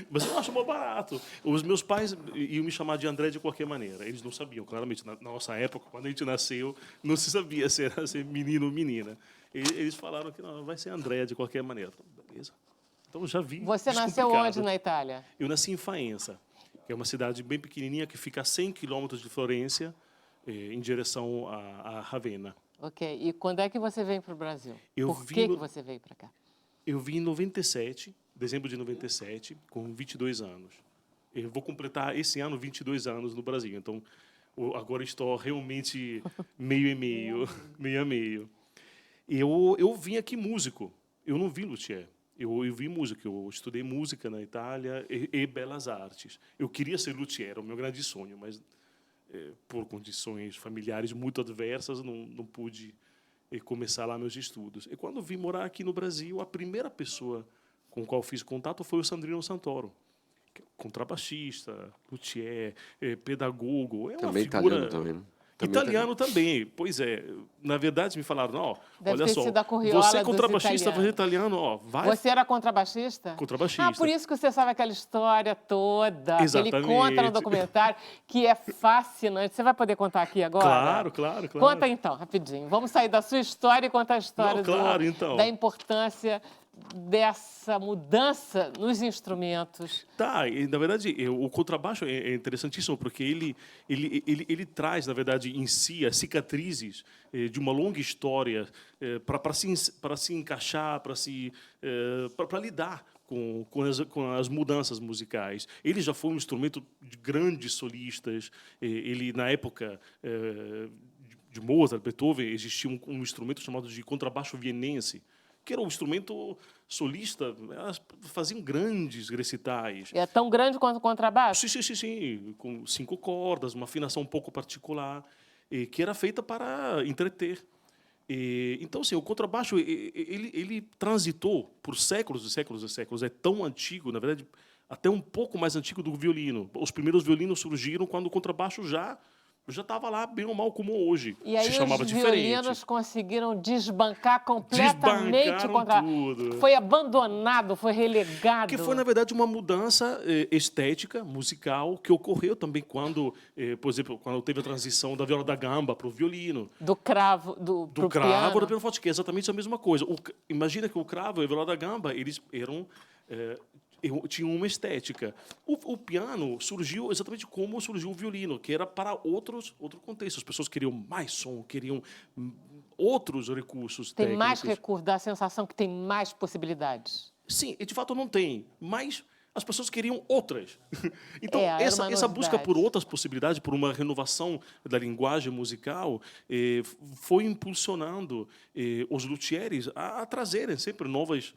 Mas eu acho mais barato. Os meus pais iam me chamar de André de qualquer maneira. Eles não sabiam, claramente. Na nossa época, quando a gente nasceu, não se sabia se era ser menino ou menina. Eles falaram que não, vai ser André de qualquer maneira. Beleza. Então, já vi. Você nasceu onde na Itália? Eu nasci em Faenza, que é uma cidade bem pequenininha que fica a 100 quilômetros de Florença, em direção a Ravenna. Ok. E quando é que você veio para o Brasil? Por que você veio para cá? Eu vim em 97, dezembro de 97, com 22 anos. Eu vou completar esse ano 22 anos no Brasil. Então, agora estou realmente meio a meio. Eu vim aqui músico. Eu não vim luthier. Eu vi música, eu estudei música na Itália e belas artes. Eu queria ser luthier, era o meu grande sonho, mas por condições familiares muito adversas não pude começar lá meus estudos. E quando vim morar aqui no Brasil, a primeira pessoa com a qual fiz contato foi o Sandrino Santoro, contrabaixista, luthier, pedagogo. É uma também figura... italiano também, né? Italiano também, pois é. Na verdade, me falaram, ó, olha só, você é contrabaixista, você é italiano, ó, vai... Você era contrabaixista? Contrabaixista. Ah, por isso que você sabe aquela história toda, exatamente, que ele conta no documentário, que é fascinante. Você vai poder contar aqui agora? Claro. Conta então, rapidinho. Vamos sair da sua história e contar a história da importância dessa mudança nos instrumentos. Tá, e, na verdade, o contrabaixo é interessantíssimo porque ele traz, na verdade, em si as cicatrizes de uma longa história para se encaixar, para lidar com as mudanças musicais. Ele já foi um instrumento de grandes solistas. Ele, na época de Mozart, Beethoven, existia um instrumento chamado de contrabaixo vienense, que era um instrumento solista, elas faziam grandes recitais. É tão grande quanto o contrabaixo? Sim, com 5 cordas, uma afinação um pouco particular, que era feita para entreter. Então, assim, o contrabaixo ele transitou por séculos e séculos e séculos. É tão antigo, na verdade, até um pouco mais antigo do violino. Os primeiros violinos surgiram quando o contrabaixo já já estava lá bem ou mal como hoje. E aí se chamava os diferente. violinos conseguiram desbancar completamente o contrabaixo. Tudo. Foi abandonado, foi relegado. Que foi, na verdade, uma mudança estética, musical, que ocorreu também quando, por exemplo, quando teve a transição da viola da gamba para o violino. Do cravo, do cravo piano. do pianoforte, que é exatamente a mesma coisa. Imagina que o cravo e a viola da gamba, eles eram... tinham uma estética. O piano surgiu exatamente como surgiu o violino, que era para outro contexto. As pessoas queriam mais som, queriam outros recursos Tem técnicos. mais recursos, dá a sensação que tem mais possibilidades. Sim, e de fato não tem, mas as pessoas queriam outras. Então, essa busca novidade. por outras possibilidades, por uma renovação da linguagem musical, foi impulsionando os luthieres a trazerem sempre novos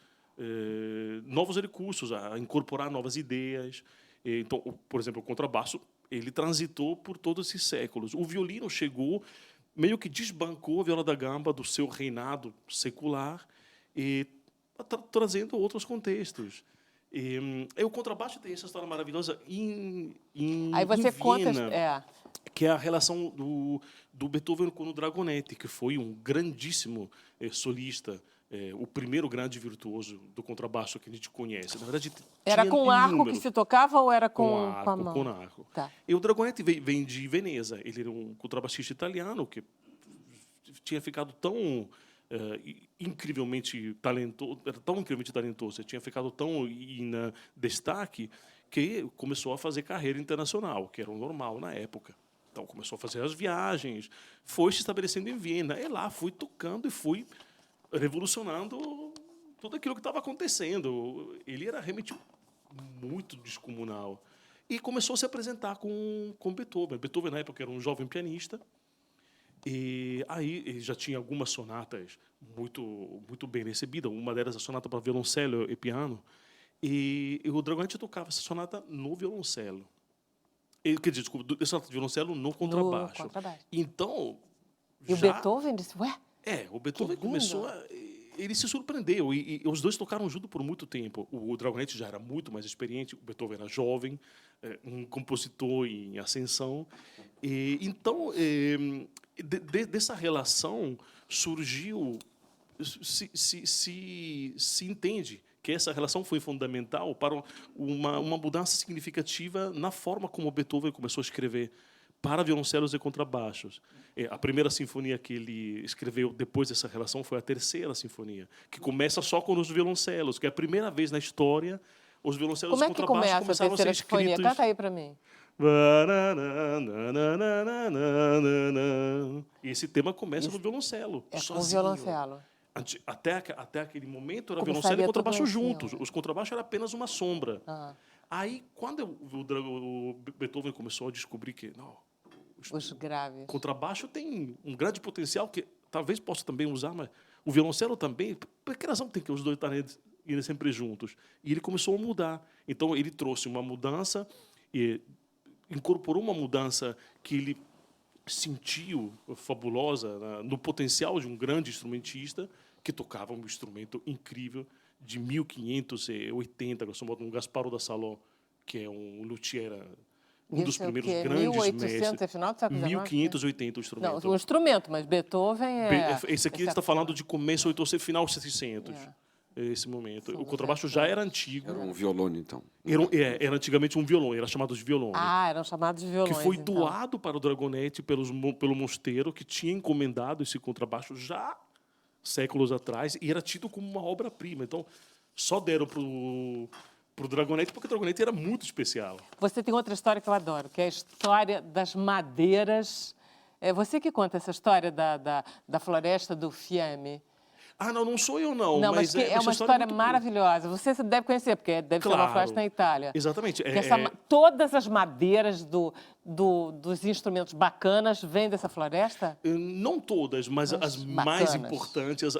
recursos, a incorporar novas ideias. Então, por exemplo, o contrabaixo, ele transitou por todos esses séculos. O violino chegou, meio que desbancou a viola da gamba do seu reinado secular e trazendo outros contextos. E o contrabaixo tem essa história maravilhosa Aí você em conta... Viena, que é a relação do Beethoven com o Dragonetti, que foi um grandíssimo solista, o primeiro grande virtuoso do contrabaixo que a gente conhece. Na verdade, era com arco que se tocava ou era com a mão? Com arco. Tá. E o Dragonetti vem de Veneza. Ele era um contrabaixista italiano que tinha ficado tão incrivelmente talentoso, era tão incrivelmente talentoso, tinha ficado tão em destaque que começou a fazer carreira internacional, que era o normal na época. Então começou a fazer as viagens, foi se estabelecendo em Viena, e lá fui tocando e fui revolucionando tudo aquilo que estava acontecendo. Ele era realmente muito descomunal. E começou a se apresentar com Beethoven. Beethoven, na época, era um jovem pianista. E aí ele já tinha algumas sonatas muito bem recebidas. Uma delas, a sonata para violoncelo e piano. E o Dragonetti tocava essa sonata no violoncelo. Quer dizer, desculpa, essa sonata de violoncelo no contrabaixo. Então, e o Beethoven disse, ué? O Beethoven começou ele se surpreendeu e os dois tocaram junto por muito tempo. O Dragonetti já era muito mais experiente, o Beethoven era jovem, um compositor em ascensão. E então, dessa relação surgiu, se entende que essa relação foi fundamental para uma mudança significativa na forma como Beethoven começou a escrever para violoncelos e contrabaixos. A primeira sinfonia que ele escreveu depois dessa relação foi a terceira sinfonia, que começa só com os violoncelos, que é a primeira vez na história os violoncelos e contrabaixos começaram a ser escritos... Como é que começa a terceira sinfonia? Canta aí para mim. E esse tema começa no violoncelo. Com o violoncelo. Até aquele momento, era violoncelo e contrabaixo juntos. Os contrabaixos era apenas uma sombra. Aí, quando o Beethoven começou a descobrir que os graves. O contrabaixo tem um grande potencial que talvez possa também usar, mas o violoncelo também. Por que razão tem que os dois irem sempre juntos? E ele começou a mudar. Então, ele trouxe uma mudança, e incorporou uma mudança que ele sentiu fabulosa no potencial de um grande instrumentista que tocava um instrumento incrível de 1580, um Gasparo da Salon, que é um luthier, dos primeiros grandes 1800, mestres. Final do século XIX? 1580 o instrumento. Não, o instrumento, mas Beethoven é... Esse aqui está falando de começo 800, final 700. Esse momento. O contrabaixo já era antigo. Era um violone, então. Era antigamente um violão, era chamado de violone. Eram chamados de violões. Que foi doado para o Dragonetti pelo mosteiro, que tinha encomendado esse contrabaixo já séculos atrás, e era tido como uma obra-prima. Então, só deram para o Dragonetti, porque o Dragonetti era muito especial. Você tem outra história que eu adoro, que é a história das madeiras. É você que conta essa história da floresta do Fiemme. Não sou eu, não. Não, mas é uma história maravilhosa. Você deve conhecer, porque deve ser uma floresta na Itália. Exatamente. Todas as madeiras dos instrumentos bacanas vêm dessa floresta? Não todas, mas as mais importantes.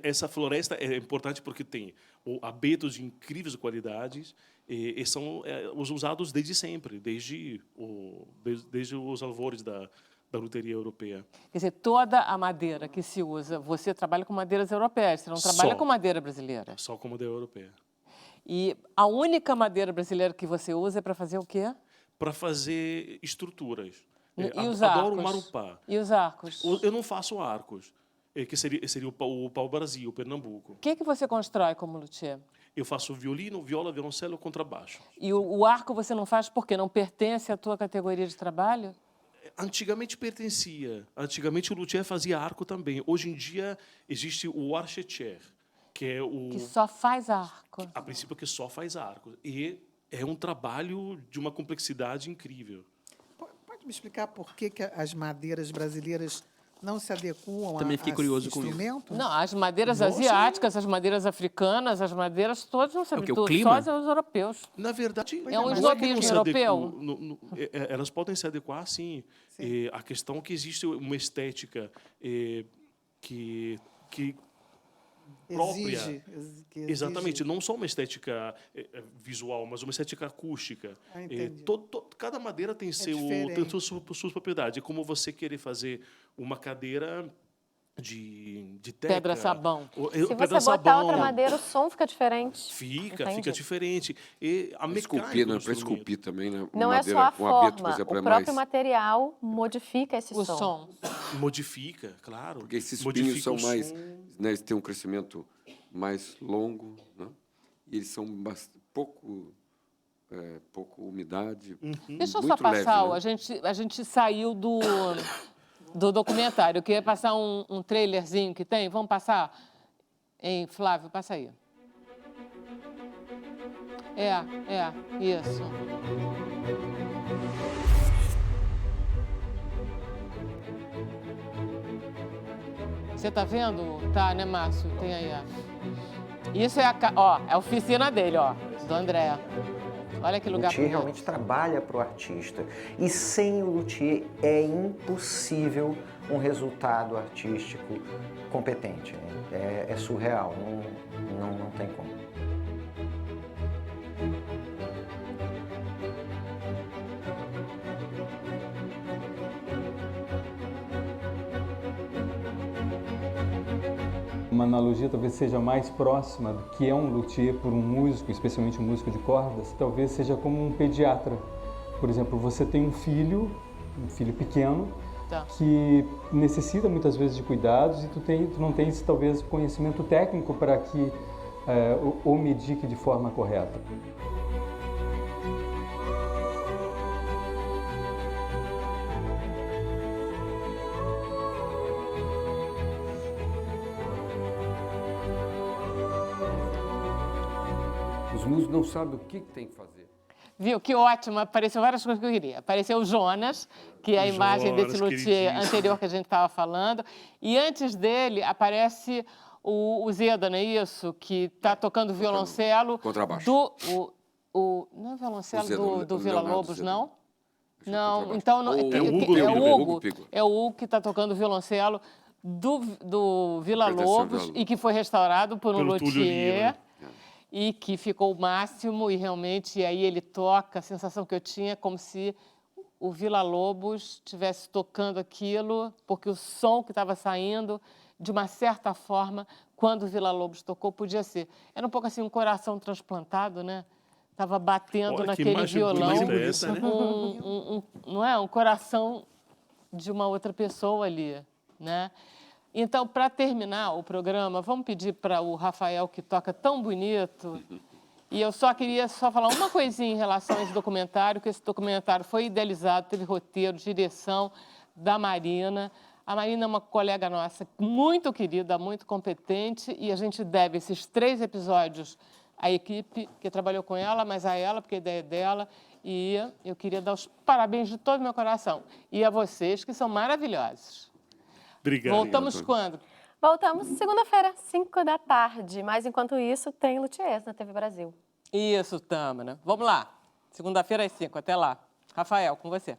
Essa floresta é importante porque tem abetos de incríveis qualidades e são usados desde sempre, desde os alvores da luteria europeia. Quer dizer, toda a madeira que se usa, você trabalha com madeiras europeias, você não trabalha com madeira brasileira? Só com madeira europeia. E a única madeira brasileira que você usa é para fazer o quê? Para fazer estruturas. E os adoro arcos? marupá. E os arcos? Eu não faço arcos, que seria o pau-brasil, o Pernambuco. O que você constrói como luthier? Eu faço violino, viola, violoncelo, contrabaixo. E o arco você não faz porque não pertence à tua categoria de trabalho? Antigamente pertencia. Antigamente o luthier fazia arco também. Hoje em dia existe o archicher, que é o... Que só faz arco. A princípio, que só faz arco. E é um trabalho de uma complexidade incrível. Pode me explicar por que as madeiras brasileiras não se adequam Também fiquei curioso esse com isso. instrumento? Não, as madeiras asiáticas, as madeiras africanas, as madeiras todas não se o quê? O habituam, clima? só os europeus. Na verdade, É um não que esnobismo não se europeu? elas podem se adequar, sim. A questão é que existe uma estética que própria. Exige. Exatamente, não só uma estética visual, mas uma estética acústica. Entendi. Cada madeira tem diferente. suas propriedades. É como você querer fazer uma cadeira de teca. Pedra-sabão. Se você botar outra madeira, o som fica diferente. Fica diferente. E a Esculpir, mecânica né? do Para instrumento. esculpir também, né? Não é Madeira só a com abeto, por forma, exemplo, o é próprio mais... material modifica esse O som. Modifica, claro. Porque esses Modifica pinhos são o mais... som. Né, eles têm um crescimento mais longo, né? E eles são pouco umidade. Deixa eu muito só passar, leve, né? a gente saiu do documentário. Eu queria passar um trailerzinho que tem. Vamos passar? Hein, Flávio, passa aí. Isso. Você tá vendo? Tá, né, Márcio? Tem aí, ó. Isso é a oficina dele, ó, do André. Olha que O lugar luthier bonito. realmente trabalha para o artista. E sem o luthier é impossível um resultado artístico competente. Né? É surreal, não tem como. Uma analogia talvez seja mais próxima do que é um luthier por um músico, especialmente um músico de cordas, talvez seja como um pediatra. Por exemplo, você tem um filho pequeno, que necessita muitas vezes de cuidados e tu não tens talvez conhecimento técnico para que o medique de forma correta. Os músicos não sabem o que tem que fazer. Viu? Que ótimo. Apareceu várias coisas que eu queria. Apareceu o Jonas, que é a imagem desse luthier anterior que a gente estava falando. E antes dele aparece o Zeda, não é isso? Que está tocando violoncelo. Contrabaixo. Não é violoncelo do Vila Lobos, não? Não, contrabaixo. então É o Hugo. É o Hugo que está tocando violoncelo do Vila Lobos e que foi restaurado por um Pelo Túlio luthier. Lira. E que ficou o máximo, e realmente aí ele toca, a sensação que eu tinha é como se o Vila Lobos estivesse tocando aquilo, porque o som que estava saindo, de uma certa forma, quando o Vila Lobos tocou, podia ser. Era um pouco assim, um coração transplantado, né? Estava batendo naquele violão, essa, né? não é? Um coração de uma outra pessoa ali, né? Então, para terminar o programa, vamos pedir para o Rafael, que toca tão bonito, e eu só queria falar uma coisinha em relação a esse documentário, que esse documentário foi idealizado, teve roteiro, direção da Marina. A Marina é uma colega nossa muito querida, muito competente, e a gente deve esses 3 episódios à equipe que trabalhou com ela, mas a ela, porque a ideia é dela, e eu queria dar os parabéns de todo o meu coração. E a vocês, que são maravilhosos. Obrigado. Voltamos quando? Voltamos segunda-feira, 5 da tarde. Mas, enquanto isso, tem Luthiers na TV Brasil. Isso, Tâmara. Vamos lá. Segunda-feira às 5. Até lá. Rafael, com você.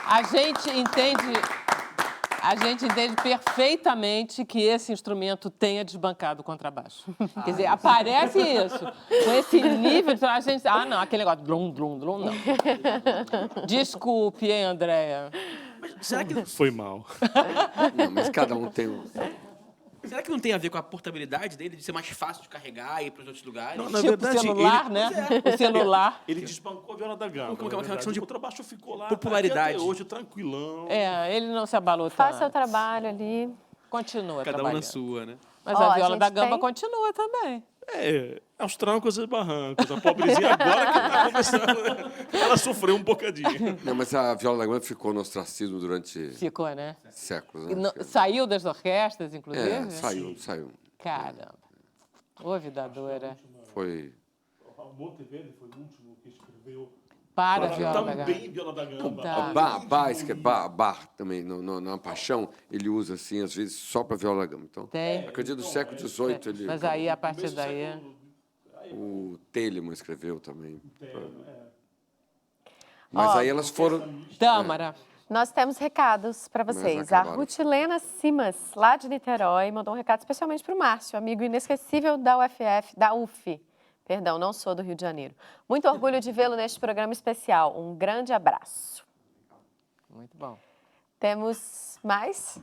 A gente entende perfeitamente que esse instrumento tenha desbancado o contrabaixo. Quer dizer, aparece isso. Com esse nível, a gente... Ah, não, aquele negócio... Blum, blum, blum, não. Desculpe, hein, Andréia? Será que foi mal? Não, mas cada um tem um... Será que não tem a ver com a portabilidade dele, de ser mais fácil de carregar e ir para os outros lugares? Não, na Tipo verdade, o celular, ele- né? O celular. Ele desbancou a viola da gamba. Como que é uma na verdade. questão de O contrabaixo ficou lá. popularidade. Até hoje, tranquilão. Ele não se abalou Faça seu tanto. trabalho ali. Continua Cada um trabalhando. na sua, né? Mas Ó, a a viola gente da gamba tem- continua também. Aos trancos e barrancos. A pobrezinha agora que tá começando, ela sofreu um bocadinho. Não, mas a viola da gamba ficou no ostracismo durante Ficou, né? séculos. E Né? saiu das orquestras, inclusive? Saiu. Caramba. Ô, vida dura. Foi... O Monteverdi foi o último que escreveu Para a viola da gamba. também viola da gamba. Tá. Bach também, na Paixão, ele usa, assim, às vezes, só para viola da gamba. Então, Tem. acredito do século XVIII, ele... Mas aí, a partir daí... O Telemann escreveu também. Mas aí elas foram... Tâmara. Nós temos recados para vocês. A acabaram. Rutilena Simas, lá de Niterói, mandou um recado especialmente para o Márcio, amigo inesquecível da UF. Perdão, não sou do Rio de Janeiro. Muito orgulho de vê-lo neste programa especial. Um grande abraço. Muito bom. Temos mais?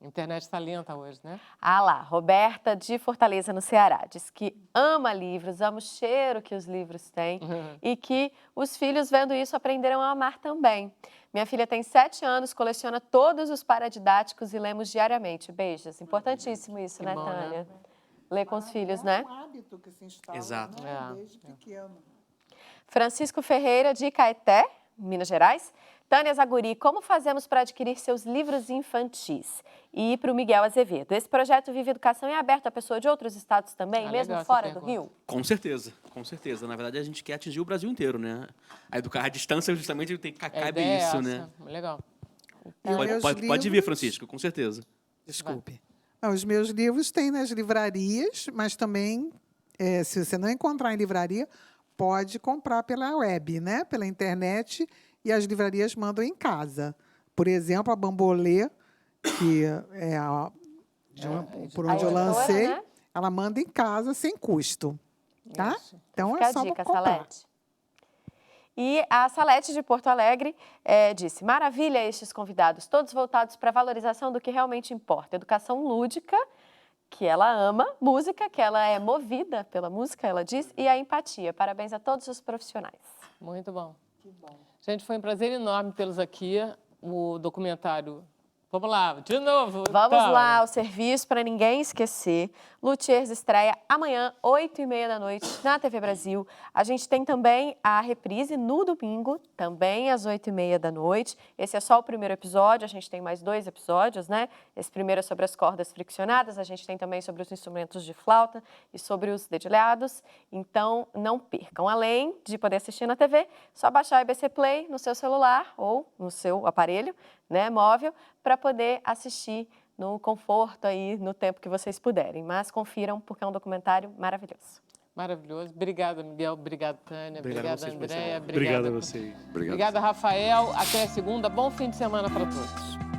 A internet está lenta hoje, né? Ah lá, Roberta de Fortaleza, no Ceará, diz que ama livros, ama o cheiro que os livros têm e que os filhos, vendo isso, aprenderam a amar também. Minha filha tem 7 anos, coleciona todos os paradidáticos e lemos diariamente. Beijos. Importantíssimo isso, né, bom, Tânia? Ler com os filhos, né? É um hábito que se instala, Exato. né? Desde pequeno. Francisco Ferreira, de Caeté, Minas Gerais. Tânia Zaguri, como fazemos para adquirir seus livros infantis? E para o Miguel Azevedo. Esse projeto Vive Educação é aberto a pessoa de outros estados também, mesmo legal essa fora do pergunta. Rio? Com certeza, com certeza. Na verdade, a gente quer atingir o Brasil inteiro, né? A educar à distância, justamente, tem que A cabe ideia é isso, essa. né? Legal. Pode vir, Francisco, com certeza. Desculpe. Não, os meus livros têm nas livrarias, mas também, se você não encontrar em livraria, pode comprar pela web, né? Pela internet, e as livrarias mandam em casa. Por exemplo, a Bambolê, que é por onde A eu editora, lancei, né? ela manda em casa sem custo. Tá? Então Fica é a só dica, comprar. Salete. E a Salete de Porto Alegre disse, maravilha estes convidados, todos voltados para a valorização do que realmente importa. Educação lúdica, que ela ama, música, que ela é movida pela música, ela diz, e a empatia. Parabéns a todos os profissionais. Muito bom. Gente, foi um prazer enorme tê-los aqui. O documentário... Vamos lá, de novo. Vamos Tâmara. lá ao serviço para ninguém esquecer. Luthiers estreia amanhã, 8h30 da noite, na TV Brasil. A gente tem também a reprise no domingo, também às 8h30 da noite. Esse é só o primeiro episódio, a gente tem mais 2 episódios, né? Esse primeiro é sobre as cordas friccionadas, a gente tem também sobre os instrumentos de flauta e sobre os dedilhados. Então, não percam. Além de poder assistir na TV, só baixar o IBC Play no seu celular ou no seu aparelho, né, móvel, para poder assistir no conforto aí, no tempo que vocês puderem. Mas confiram, porque é um documentário maravilhoso. Maravilhoso. Obrigada, Miguel. Obrigada, Tânia. Obrigado a Obrigada, vocês por Andréia. Obrigado a vocês. Obrigado. Obrigada, Rafael. Até segunda. Bom fim de semana para todos.